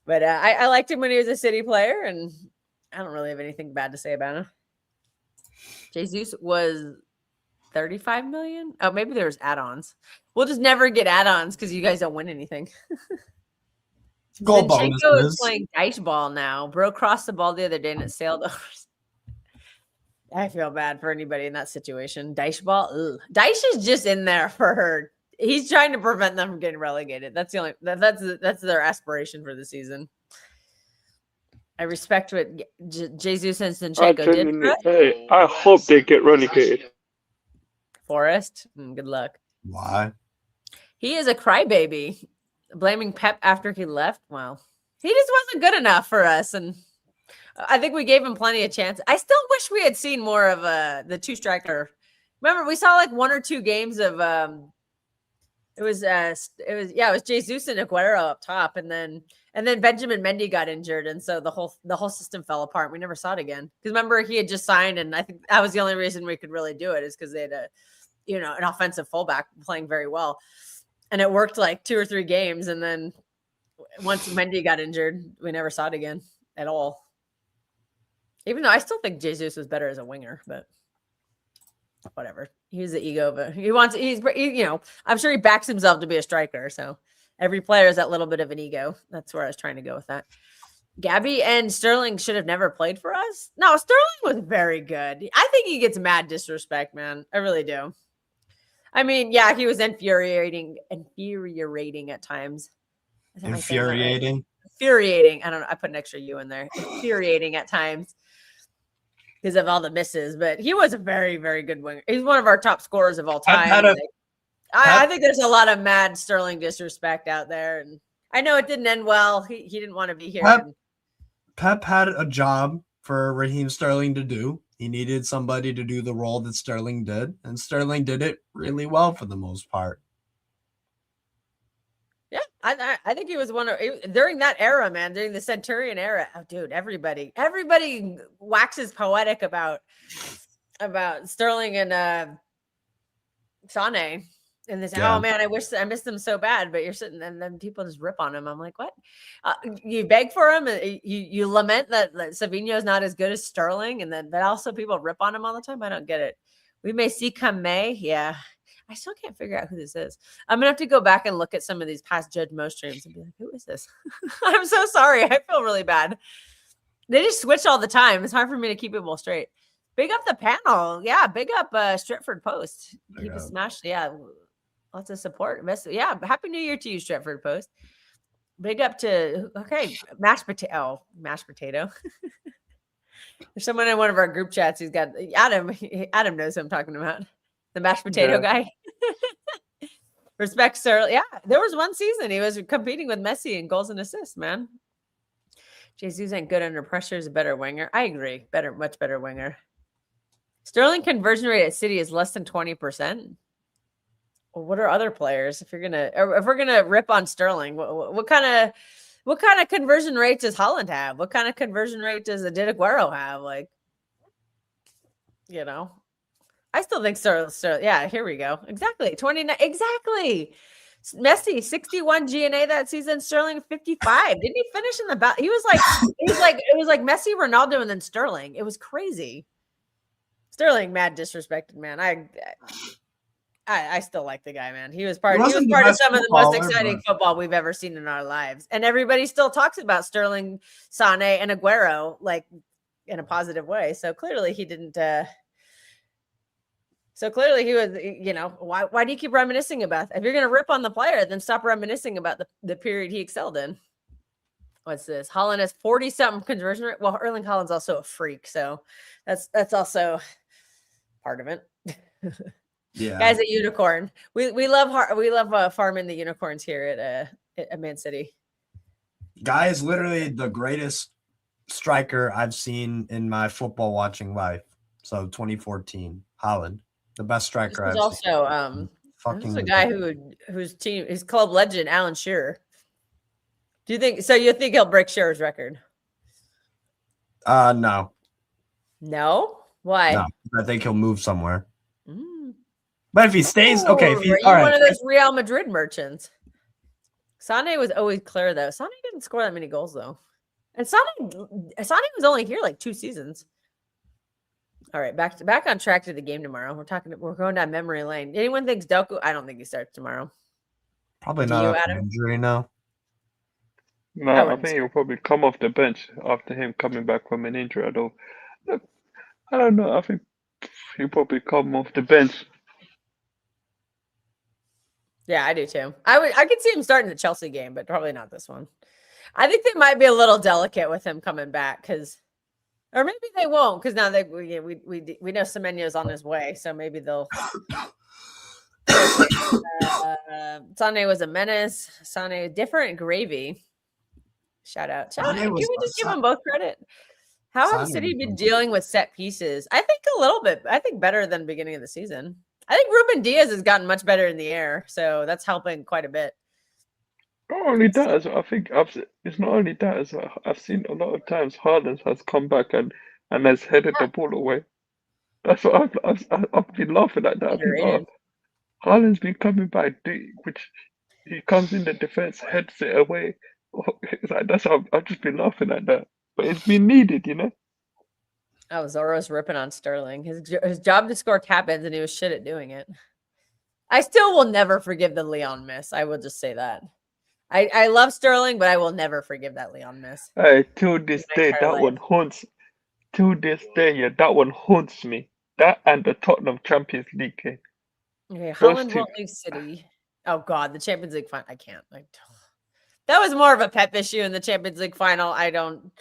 But I liked him when he was a City player, and I don't really have anything bad to say about him. Jesus was 35 million. Oh, maybe there was add-ons. We'll just never get add-ons because you guys don't win anything. Zinchenko is playing dice ball now. Bro crossed the ball the other day and it sailed over. I feel bad for anybody in that situation. Dice ball. Ugh. Dice is just in there for her. He's trying to prevent them from getting relegated. That's the only. That's their aspiration for the season. I respect what Jesus and Zinchenko did. Hey, I hope they get relegated. Forrest, good luck. Why? He is a crybaby. Blaming Pep after he left. Well, he just wasn't good enough for us, and I think we gave him plenty of chance. I still wish we had seen more of the two striker. Remember, we saw like 1 or 2 games of it was Jesus and Aguero up top, and then Benjamin Mendy got injured, and so the whole system fell apart. We never saw it again because remember he had just signed, and I think that was the only reason we could really do it is because they had an offensive fullback playing very well. And it worked like 2 or 3 games. And then once Mendy got injured, we never saw it again at all. Even though I still think Jesus was better as a winger, but whatever. He's the ego of it. I'm sure he backs himself to be a striker. So every player has that little bit of an ego. That's where I was trying to go with that. Gabby and Sterling should have never played for us. No, Sterling was very good. I think he gets mad disrespect, man. I really do. I mean, yeah, he was infuriating at times. Infuriating. Infuriating. I don't know. I put an extra U in there. Infuriating at times because of all the misses, but he was a very, very good winger. He's one of our top scorers of all time. I think there's a lot of mad Sterling disrespect out there, and I know it didn't end well. He didn't want to be here. Pep had a job for Raheem Sterling to do. He needed somebody to do the role that Sterling did, and Sterling did it really well for the most part. Yeah, I think he was during that era, man, during the Centurion era. Oh, dude, everybody waxes poetic about about Sterling and Sane. And they say, Yeah. "Oh man, I wish I missed them so bad." But you're sitting, and then people just rip on him. I'm like, "What? You beg for him, and you lament that Savinho is not as good as Sterling, and then but also people rip on him all the time. I don't get it. We may see come May, yeah. I still can't figure out who this is. I'm gonna have to go back and look at some of these past Judge Mo streams and be like, "Who is this?" I'm so sorry. I feel really bad. They just switch all the time. It's hard for me to keep people straight. Big up the panel. Yeah, big up Stretford Post. He was smashed. Yeah, lots of support. Yeah, happy New Year to you, Stretford Post. Big up to mashed potato. Mashed potato. There's someone in one of our group chats who's got Adam. Adam knows who I'm talking about. The mashed potato guy. Respect, sir. Yeah, there was one season he was competing with Messi in goals and assists, man. Jesus ain't good under pressure, is a better winger. I agree. Much better winger. Sterling conversion rate at City is less than 20%. Well, what are other players? If we're gonna rip on Sterling, what kind of conversion rate does Holland have? What kind of conversion rate does Aguero have? Like, I still think Sterling. Yeah, here we go. Exactly 29. Exactly. Messi 61 GNA that season. Sterling 55. Didn't he finish in the back? It was like Messi, Ronaldo, and then Sterling. It was crazy. Sterling, mad disrespected, man. I still like the guy, man. He was part of some of the most exciting football we've ever seen in our lives. And everybody still talks about Sterling, Sane, and Aguero like in a positive way. So clearly he didn't So clearly he was, why do you keep reminiscing about that? If you're going to rip on the player, then stop reminiscing about the period he excelled in. What's this? Holland has 40-something conversion rate. Well, Erling Haaland's also a freak, so that's also part of it. Yeah, guy's a unicorn. We love farming the unicorns here at Man City. Guy is literally the greatest striker I've seen in my football watching life. So 2014, Haaland. The best striker I've also, seen. This is a guy his club legend, Alan Shearer. Do you think so? You think he'll break Shearer's record? No. No? Why? No, I think he'll move somewhere. But if he stays, okay. If he's one of those Real Madrid merchants. Sane was always clear though. Sane didn't score that many goals though, and Sane was only here like 2 seasons. All right, back on track to the game tomorrow. We're going down memory lane. Anyone thinks Doku? I don't think he starts tomorrow. Probably not an injury, no. No, I think he'll probably come off the bench after him coming back from an injury. I don't know. I think he'll probably come off the bench. Yeah, I do too. I could see him starting the Chelsea game, but probably not this one. I think they might be a little delicate with him coming back or maybe they won't because now we know Semenyo's on his way, so maybe they'll. Sane was a menace. Sane different gravy. Shout out. Can we just give them both credit? How have City been dealing with set pieces? I think a little bit. I think better than the beginning of the season. I think Ruben Diaz has gotten much better in the air, so that's helping quite a bit. Not only that, as well, I think it's not only that as well. I've seen a lot of times Haaland has come back and has headed the ball away. That's what I've been laughing at that. I think Haaland's been coming back deep, which he comes in the defense, heads it away. It's like that's how I've just been laughing at that. But it's been needed, Oh, Zorro's ripping on Sterling. His job to score happens, and he was shit at doing it. I still will never forgive the Leon miss. I will just say that. I love Sterling, but I will never forgive that Leon miss. Hey, till this day, that one haunts. Till this day, yeah, that one haunts me. That and the Tottenham Champions League game. Okay, Holland won't leave City. Oh God, the Champions League final. I can't. That was more of a pep issue in the Champions League final. I don't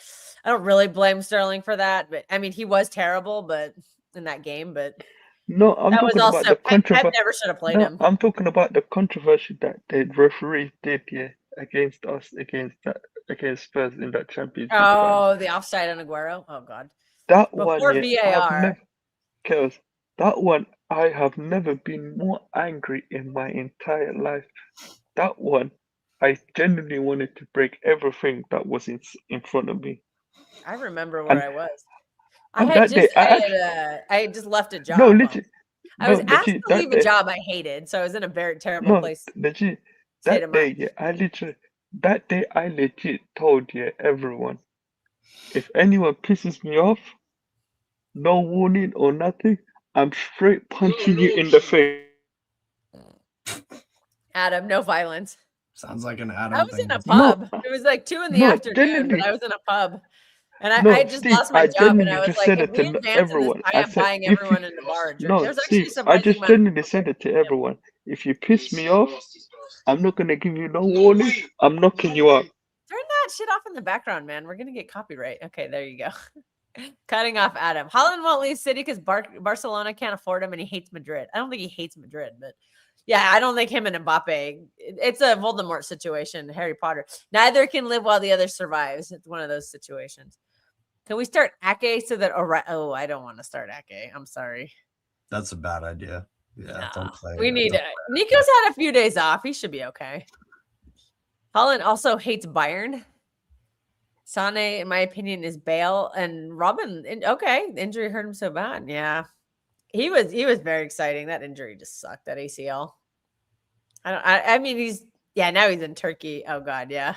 really blame Sterling for that, but I mean he was terrible, but in that game, but no, I'm talking about the controversy. Pep never should have played him. I'm talking about the controversy that the referees did against us, against Spurs in that Champions League final. The offside on Aguero. Oh God, that before one, VAR. That one, I have never been more angry in my entire life. That one, I genuinely wanted to break everything that was in front of me. I remember where I was. I had just left a job. No, legit. I was No, asked legit. to leave a job I hated, so I was in a very terrible place. Legit. State of That day, mind. yeah, I legit told everyone, if anyone pisses me off, no warning or nothing, I'm straight punching you in the face. Adam, no violence. Sounds like an Adam I was thing in a to say. pub. It was like 2 in the afternoon, genuinely. but I was in a pub. And I No, just Steve, lost my I job, and genuinely I was just like, said if it we to advance in this, everyone. I I am said, buying if everyone you, in the bar a drink. no, There's actually Steve, some I rising just amount of genuinely said it to everyone. If you piss me off, I'm not gonna give you no warning. I'm knocking you out. Turn that shit off in the background, man. We're gonna get copyright. Okay, there you go. Cutting off Adam. Holland won't leave City because Barcelona can't afford him, and he hates Madrid. I don't think he hates Madrid, but yeah, I don't think him and Mbappe. It's a Voldemort situation. Harry Potter. Neither can live while the other survives. It's one of those situations. Can we start Ake so that? Oh, I don't want to start Ake. I'm sorry. That's a bad idea. Yeah, No, don't play. we need it. Nico's had a few days off. He should be okay. Holland also hates Bayern. Sane, in my opinion, is Bale, and Robin. Okay, injury hurt him so bad. Yeah, he was very exciting. That injury just sucked. That ACL. I mean, now he's in Turkey. Oh God, yeah.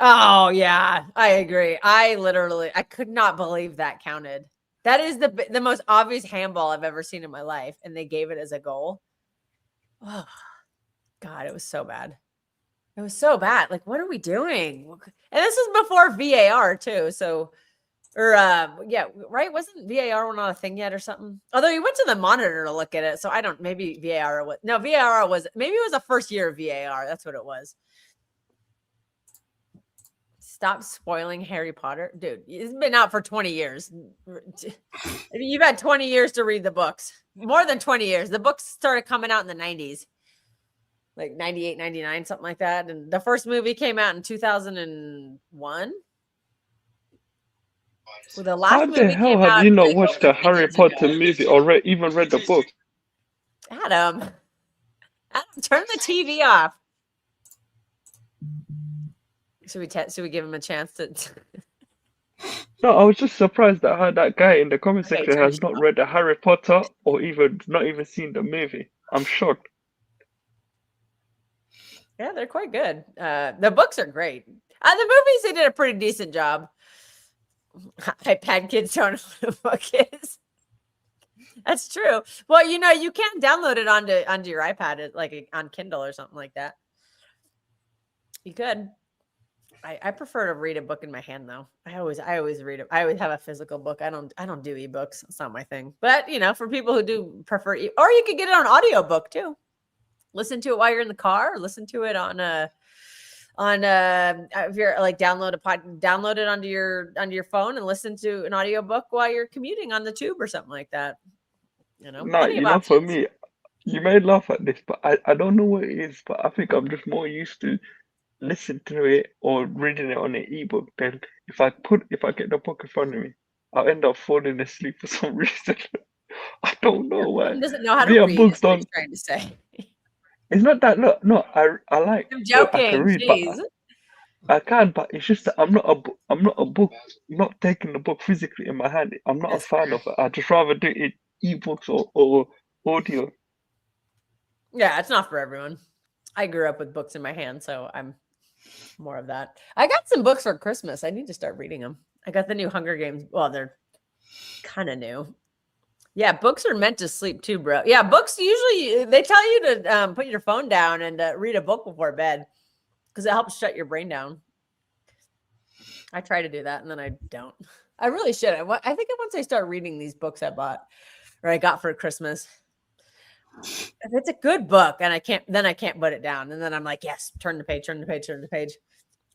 Oh yeah, I agree. I could not believe that counted. That is the most obvious handball I've ever seen in my life, and they gave it as a goal. Oh God, it was so bad. It was so bad. Like, what are we doing? And this is before VAR too. So, right? Wasn't VAR not a thing yet or something? Although he went to the monitor to look at it, so I don't. Maybe VAR was VAR was maybe it was the first year of VAR. That's what it was. Stop spoiling Harry Potter, dude. It's been out for 20 years. You've had 20 years to read the books. More than 20 years. The books started coming out in the 90s. Like 98, 99, something like that. And the first movie came out in 2001. Well, the last How the hell have you not watched the Harry Potter movie or even read the book? Adam, turn the TV off. Should we give him a chance to? No, I was just surprised that how that guy in the comment section has not read the Harry Potter or not even seen the movie. I'm shocked. Yeah, they're quite good. The books are great. The movies, they did a pretty decent job. iPad kids don't know what a book is. That's true. Well, you can download it onto your iPad, like on Kindle or something like that. You could. I prefer to read a book in my hand though. I always read it. I always have a physical book. I don't do ebooks. It's not my thing. But for people who do prefer, or you could get it on audiobook too. Listen to it while you're in the car, or listen to it on if you're like download it onto your phone and listen to an audiobook while you're commuting on the tube or something like that. No, for me, you may laugh at this, but I don't know what it is, but I think I'm just more used to listen to it or reading it on an ebook. Then if I get the book in front of me, I'll end up falling asleep for some reason. I don't know why. Doesn't know how to read. Books don't. Trying to say. It's not that. No. I like. I'm joking. I can read, but I can, but it's just that I'm not a book. Not taking the book physically in my hand. I'm not a fan of it. I just rather do it ebooks or audio. Yeah, it's not for everyone. I grew up with books in my hand, so I'm more of that. I got some books for Christmas. I need to start reading them. I got the new Hunger Games. Well, they're kind of new. Yeah, books are meant to sleep too, bro. Yeah, books usually they tell you to put your phone down and read a book before bed because it helps shut your brain down. I try to do that and then I don't. I really should. I think once I start reading these books I bought or I got for Christmas, if it's a good book and I can't put it down and then I'm like, yes, turn the page.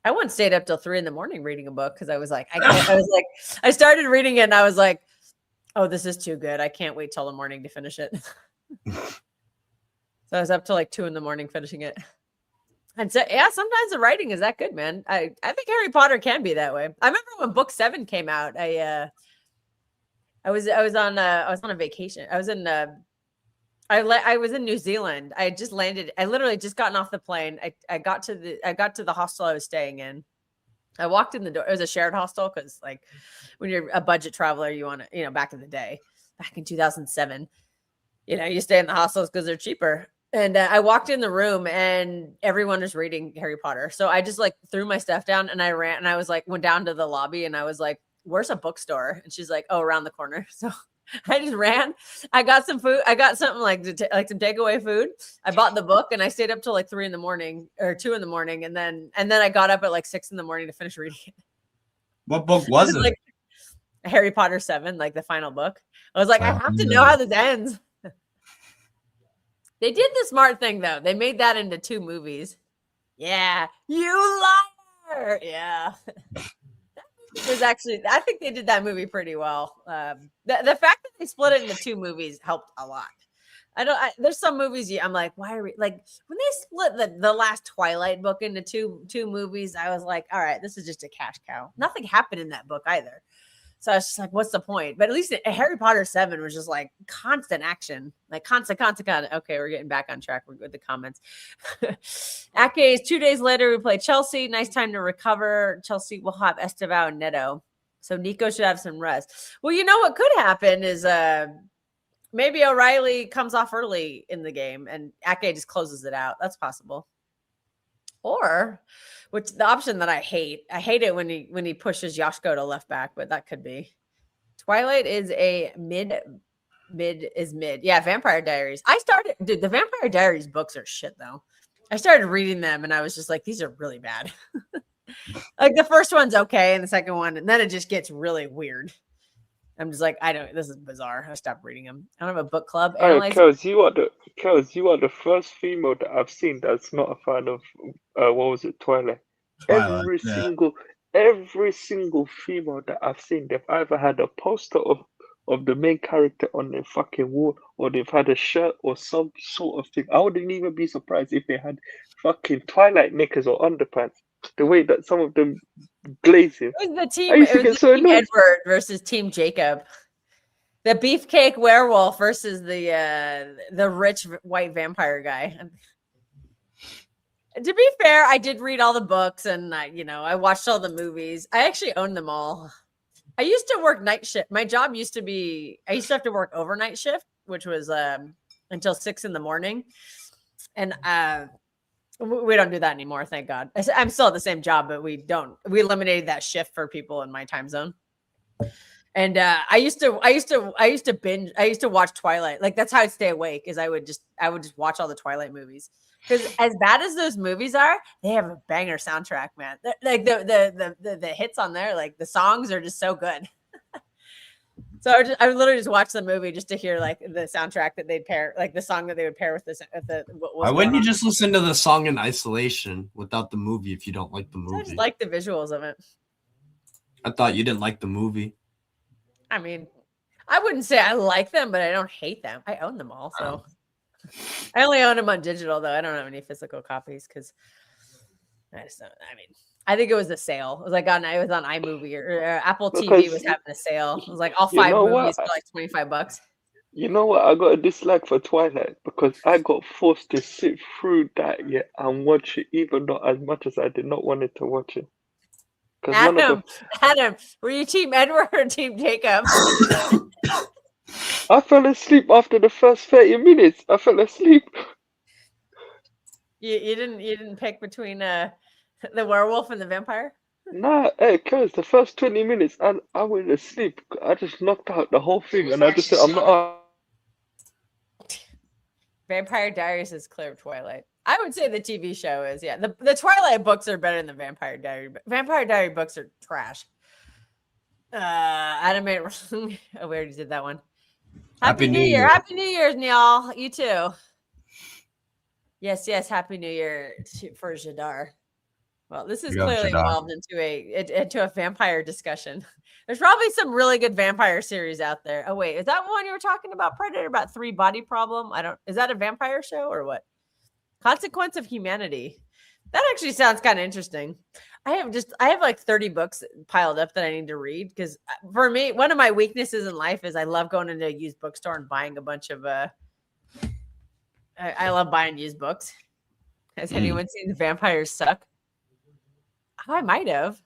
I once stayed up till 3 a.m. reading a book because I was like, I started reading it and I was like, oh, this is too good. I can't wait till the morning to finish it. So I was up till like 2 a.m. finishing it. And so, yeah, sometimes the writing is that good, man. I think Harry Potter can be that way. I remember when book 7 came out, I was on a vacation. I was in New Zealand. I had just landed. I literally just gotten off the plane. I got to the hostel I was staying in. I walked in the door. It was a shared hostel because, like, when you're a budget traveler, you want to, back in the day, back in 2007, you stay in the hostels because they're cheaper. And I walked in the room and everyone was reading Harry Potter. So I just like threw my stuff down and I ran and I was like, went down to the lobby and I was like, where's a bookstore? And she's like, oh, around the corner. So I just ran. I got some food. I got something like some takeaway food. I bought the book and I stayed up till like 3 a.m. or 2 a.m. And then I got up at like 6 a.m. to finish reading it. What book was it? Like Harry Potter 7, like the final book. I was like, I have to know how this ends. They did the smart thing though. They made that into 2 movies. Yeah, you liar. Yeah. It was actually, I think they did that movie pretty well. The fact that they split it into 2 movies helped a lot. There's some movies I'm like, why are we like when they split the last Twilight book into two movies? I was like, all right, this is just a cash cow. Nothing happened in that book either. So I was just like, what's the point? But at least Harry Potter 7 was just like constant action, like constant. Okay, we're getting back on track. We're good with the comments. Ake's 2 days later, we play Chelsea. Nice time to recover. Chelsea will have Estevao and Neto. So Nico should have some rest. Well, what could happen is maybe O'Reilly comes off early in the game and Ake just closes it out. That's possible. Or, which the option that I hate it when he pushes Yoshko to left back, but that could be. Twilight is a mid. Yeah, Vampire Diaries. The Vampire Diaries books are shit though. I started reading them and I was just like, these are really bad. Like the first one's okay and the second one, and then it just gets really weird. I'm just like, this is bizarre. I stopped reading them. I don't have a book club. Kels, you are the first female that I've seen that's not a fan of what was it, Twilight. Every single female that I've seen, they've either had a poster of the main character on their fucking wall, or they've had a shirt or some sort of thing. I wouldn't even be surprised if they had fucking Twilight knickers or underpants. The way that some of them glazing. It was the team Edward versus Team Jacob. The beefcake werewolf versus the rich white vampire guy. To be fair, I did read all the books and I watched all the movies. I actually own them all. I used to work night shift. My job used to be, I used to have to work overnight shift, which was until 6 a.m. And we don't do that anymore, thank God. I'm still at the same job, but we eliminated that shift for people in my time zone. And I used to binge. I used to watch Twilight. Like that's how I'd stay awake. Is I would just watch all the Twilight movies. Because as bad as those movies are, they have a banger soundtrack, man. Like the hits on there, like the songs are just so good. So I would literally just watch the movie just to hear like the soundtrack that they'd pair, like the song that they would pair with the. Why wouldn't you just listen to the song in isolation without the movie if you don't like the movie? I just like the visuals of it. I thought you didn't like the movie. I mean, I wouldn't say I like them, but I don't hate them. I own them all, so. I only own them on digital though. I don't have any physical copies because I just don't. I mean. I think it was a sale. It was like it was on iMovie or Apple TV was having a sale. It was like all 5 movies for like $25. You know what? I got a dislike for Twilight because I got forced to sit through that and watch it, even though as much as I did not want to watch it. Adam, were you Team Edward or Team Jacob? I fell asleep after the first 30 minutes. I fell asleep. You didn't pick between the werewolf and the vampire? Nah, cause the first 20 minutes I went to sleep. I just knocked out the whole thing and I just said I'm not. Vampire Diaries is clear of Twilight. I would say the TV show is, yeah. The Twilight books are better than the Vampire Diary. Vampire Diary books are trash. Animated. Oh, we already did that one. Happy New Year. Happy New Year's, Neil. You too. Yes. Happy New Year for Jadar. Well, this is clearly evolved into a vampire discussion. There's probably some really good vampire series out there. Oh wait, is that one you were talking about? Predator, about 3 body problem? Is that a vampire show or what? Consequence of Humanity. That actually sounds kind of interesting. I have like 30 books piled up that I need to read because for me, one of my weaknesses in life is I love going into a used bookstore and buying a bunch of I love buying used books. Has anyone seen The Vampires Suck? I might have.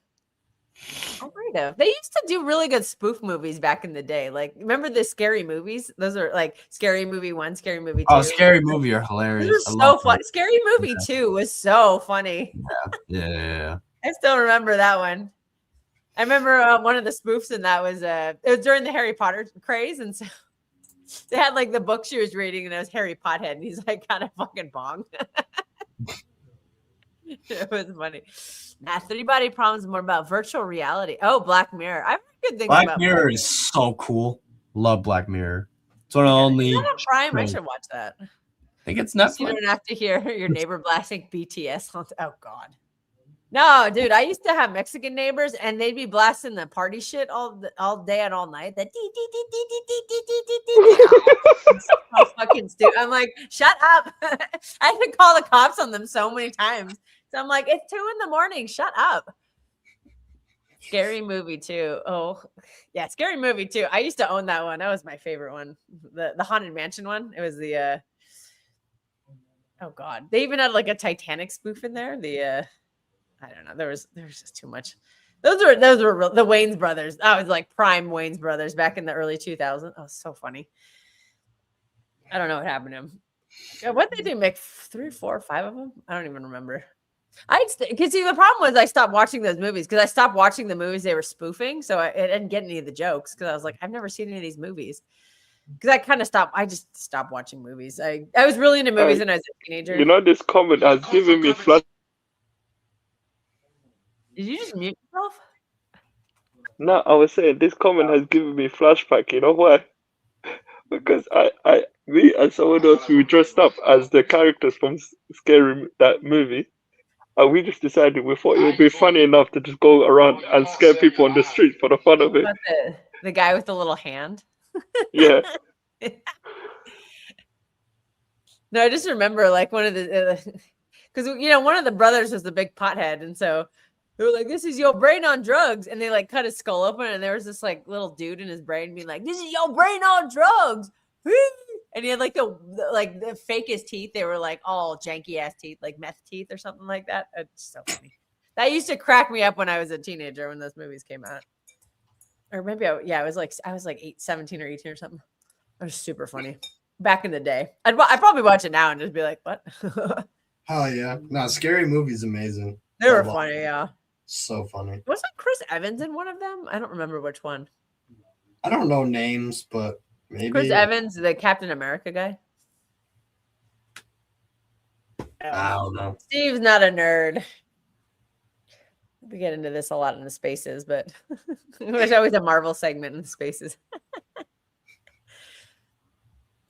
I might have. They used to do really good spoof movies back in the day. Like, remember the Scary Movies? Those are like Scary Movie 1, Scary Movie 2. Oh, Scary Movie are Those hilarious. are I love so fun. those. Scary Movie 2 was so funny. Yeah. I still remember that one. I remember one of the spoofs in that was it was during the Harry Potter craze, and so they had like the book she was reading, and it was Harry Pothead, and he's like kind of fucking bong. It was funny. Nah, 3 Body Problems is more about virtual reality. Oh, Black Mirror. I've heard good things Black about Mirror is so cool. Love Black Mirror. It's one of the only. Is that on Prime? I shows. should watch that. I think it's So you Netflix. don't have to hear your neighbor blasting BTS. Oh God. No, dude. I used to have Mexican neighbors, and they'd be blasting the party shit all day and all night. That so fucking stupid. I'm like, shut up. I had to call the cops on them so many times. So I'm like, it's 2 a.m. Shut up. Scary Movie 2. Oh, yeah, Scary Movie 2. I used to own that one. That was my favorite one. The Haunted Mansion one. It was the oh God. They even had like a Titanic spoof in there. I don't know. There was just too much. Those were the Wayans brothers. I was like prime Wayans brothers back in the early 2000s. Oh, so funny. I don't know what happened to them. What they do, make 3, 4, 5 of them? I don't even remember. Because see, the problem was I stopped watching those movies because I stopped watching the movies they were spoofing. So I didn't get any of the jokes because I was like, I've never seen any of these movies. Because I kind of stopped. I just stopped watching movies. I was really into movies when I was a teenager. You know, this comment has given me flash. Did you just mute yourself? No, I was saying this comment has given me flashback. You know why? Because me and someone else, we were dressed up as the characters from that movie, and we just decided we thought it would be funny enough to just go around and scare people on the street for the fun of it. The guy with the little hand. Yeah. No, I just remember like one of the because one of the brothers was the big pothead, and so they were like, "This is your brain on drugs," and they like cut his skull open, and there was this like little dude in his brain being like, "This is your brain on drugs," and he had like the fakest teeth. They were like all janky ass teeth, like meth teeth or something like that. It's so funny. That used to crack me up when I was a teenager when those movies came out, or maybe I was like 17 or 18 or something. It was super funny back in the day. I'd probably watch it now and just be like, "What?" Hell yeah! No, Scary Movie's amazing. They were funny, yeah. So funny. Wasn't Chris Evans in one of them? I don't remember which one. I don't know names, but maybe Chris Evans, the Captain America guy. I don't know. Steve's not a nerd. We get into this a lot in the spaces, but there's always a Marvel segment in the spaces.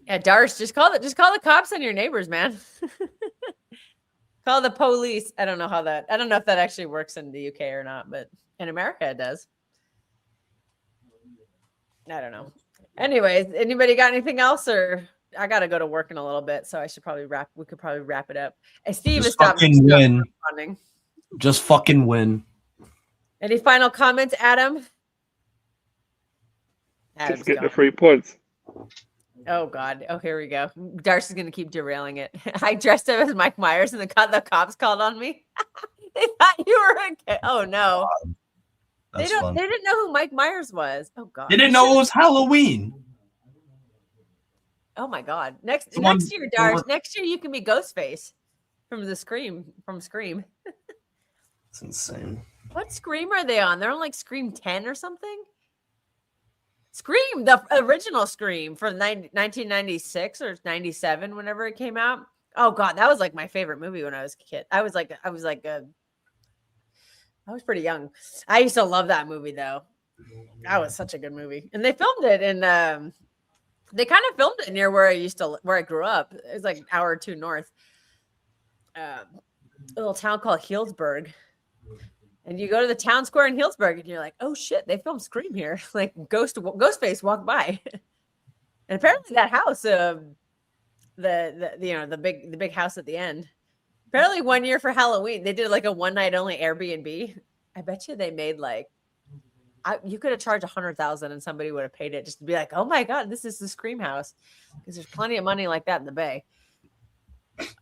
Yeah, Darsh, just call the cops on your neighbors, man. Call the police. I don't know if that actually works in the UK or not, but in America it does. I don't know. Anyways, anybody got anything else, or I gotta go to work in a little bit, so we could probably wrap it up. And Steve is fucking win. Responding. Just fucking win. Any final comments, Adam? Just get the 3 points. Oh God! Oh, here we go. Darcy's gonna keep derailing it. I dressed up as Mike Myers, and the cops called on me. They thought you were a kid. Oh no! They didn't know who Mike Myers was. Oh God! They didn't know it was Halloween. Oh my God! Next year, Darcy. Next year you can be Ghostface from Scream. It's insane. What Scream are they on? They're on like Scream 10 or something. Scream, the original Scream from 1996 or 97, whenever it came out. Oh God, that was like my favorite movie when I was a kid. I was pretty young. I used to love that movie though. That was such a good movie. And they filmed it in they kind of filmed it near where I grew up. It was like an hour or two north. A little town called Healdsburg. And you go to the town square in Healdsburg, and you're like, "Oh shit, they filmed Scream here!" Like Ghostface walked by, and apparently that house, the big house at the end. Apparently, 1 year for Halloween, they did like a one night only Airbnb. I bet you they made you could have charged $100,000, and somebody would have paid it just to be like, "Oh my God, this is the Scream house," because there's plenty of money like that in the Bay.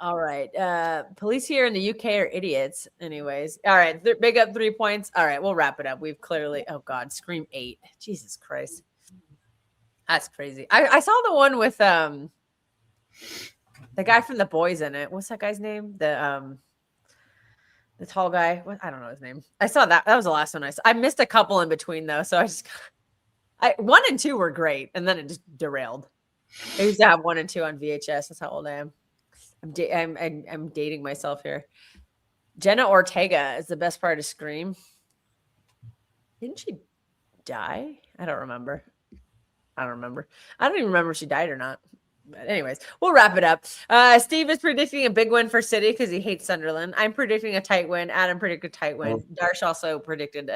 All right. Police here in the UK are idiots. Anyways. All right. Big up 3 points. All right. We'll wrap it up. We've clearly, oh God, Scream 8. Jesus Christ. That's crazy. I saw the one with the guy from The Boys in it. What's that guy's name? The tall guy. What, I don't know his name. I saw that. That was the last one I saw. I missed a couple in between though. So I 1 and 2 were great. And then it just derailed. I used to have 1 and 2 on VHS. That's how old I am. I'm dating myself here. Jenna Ortega is the best part of Scream. Didn't she die? I don't remember. I don't even remember if she died or not. But anyways, we'll wrap it up. Steve is predicting a big win for City because he hates Sunderland. I'm predicting a tight win. Adam predicted a tight win. Darsh also predicted,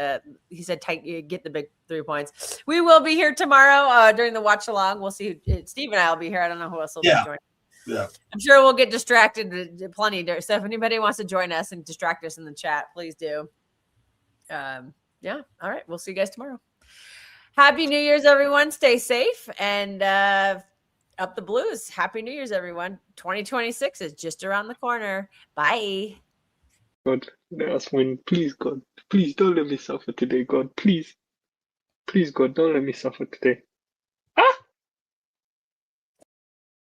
he said tight, you get the big 3 points. We will be here tomorrow during the watch along. We'll see. Steve and I will be here. I don't know who else will be joining. Yeah. I'm sure we'll get distracted plenty. So if anybody wants to join us and distract us in the chat, please do. Yeah. All right. We'll see you guys tomorrow. Happy New Year's, everyone. Stay safe and up the Blues. Happy New Year's, everyone. 2026 is just around the corner. Bye. God, let us win. Please, God. Please don't let me suffer today, God. Please. Please, God, don't let me suffer today.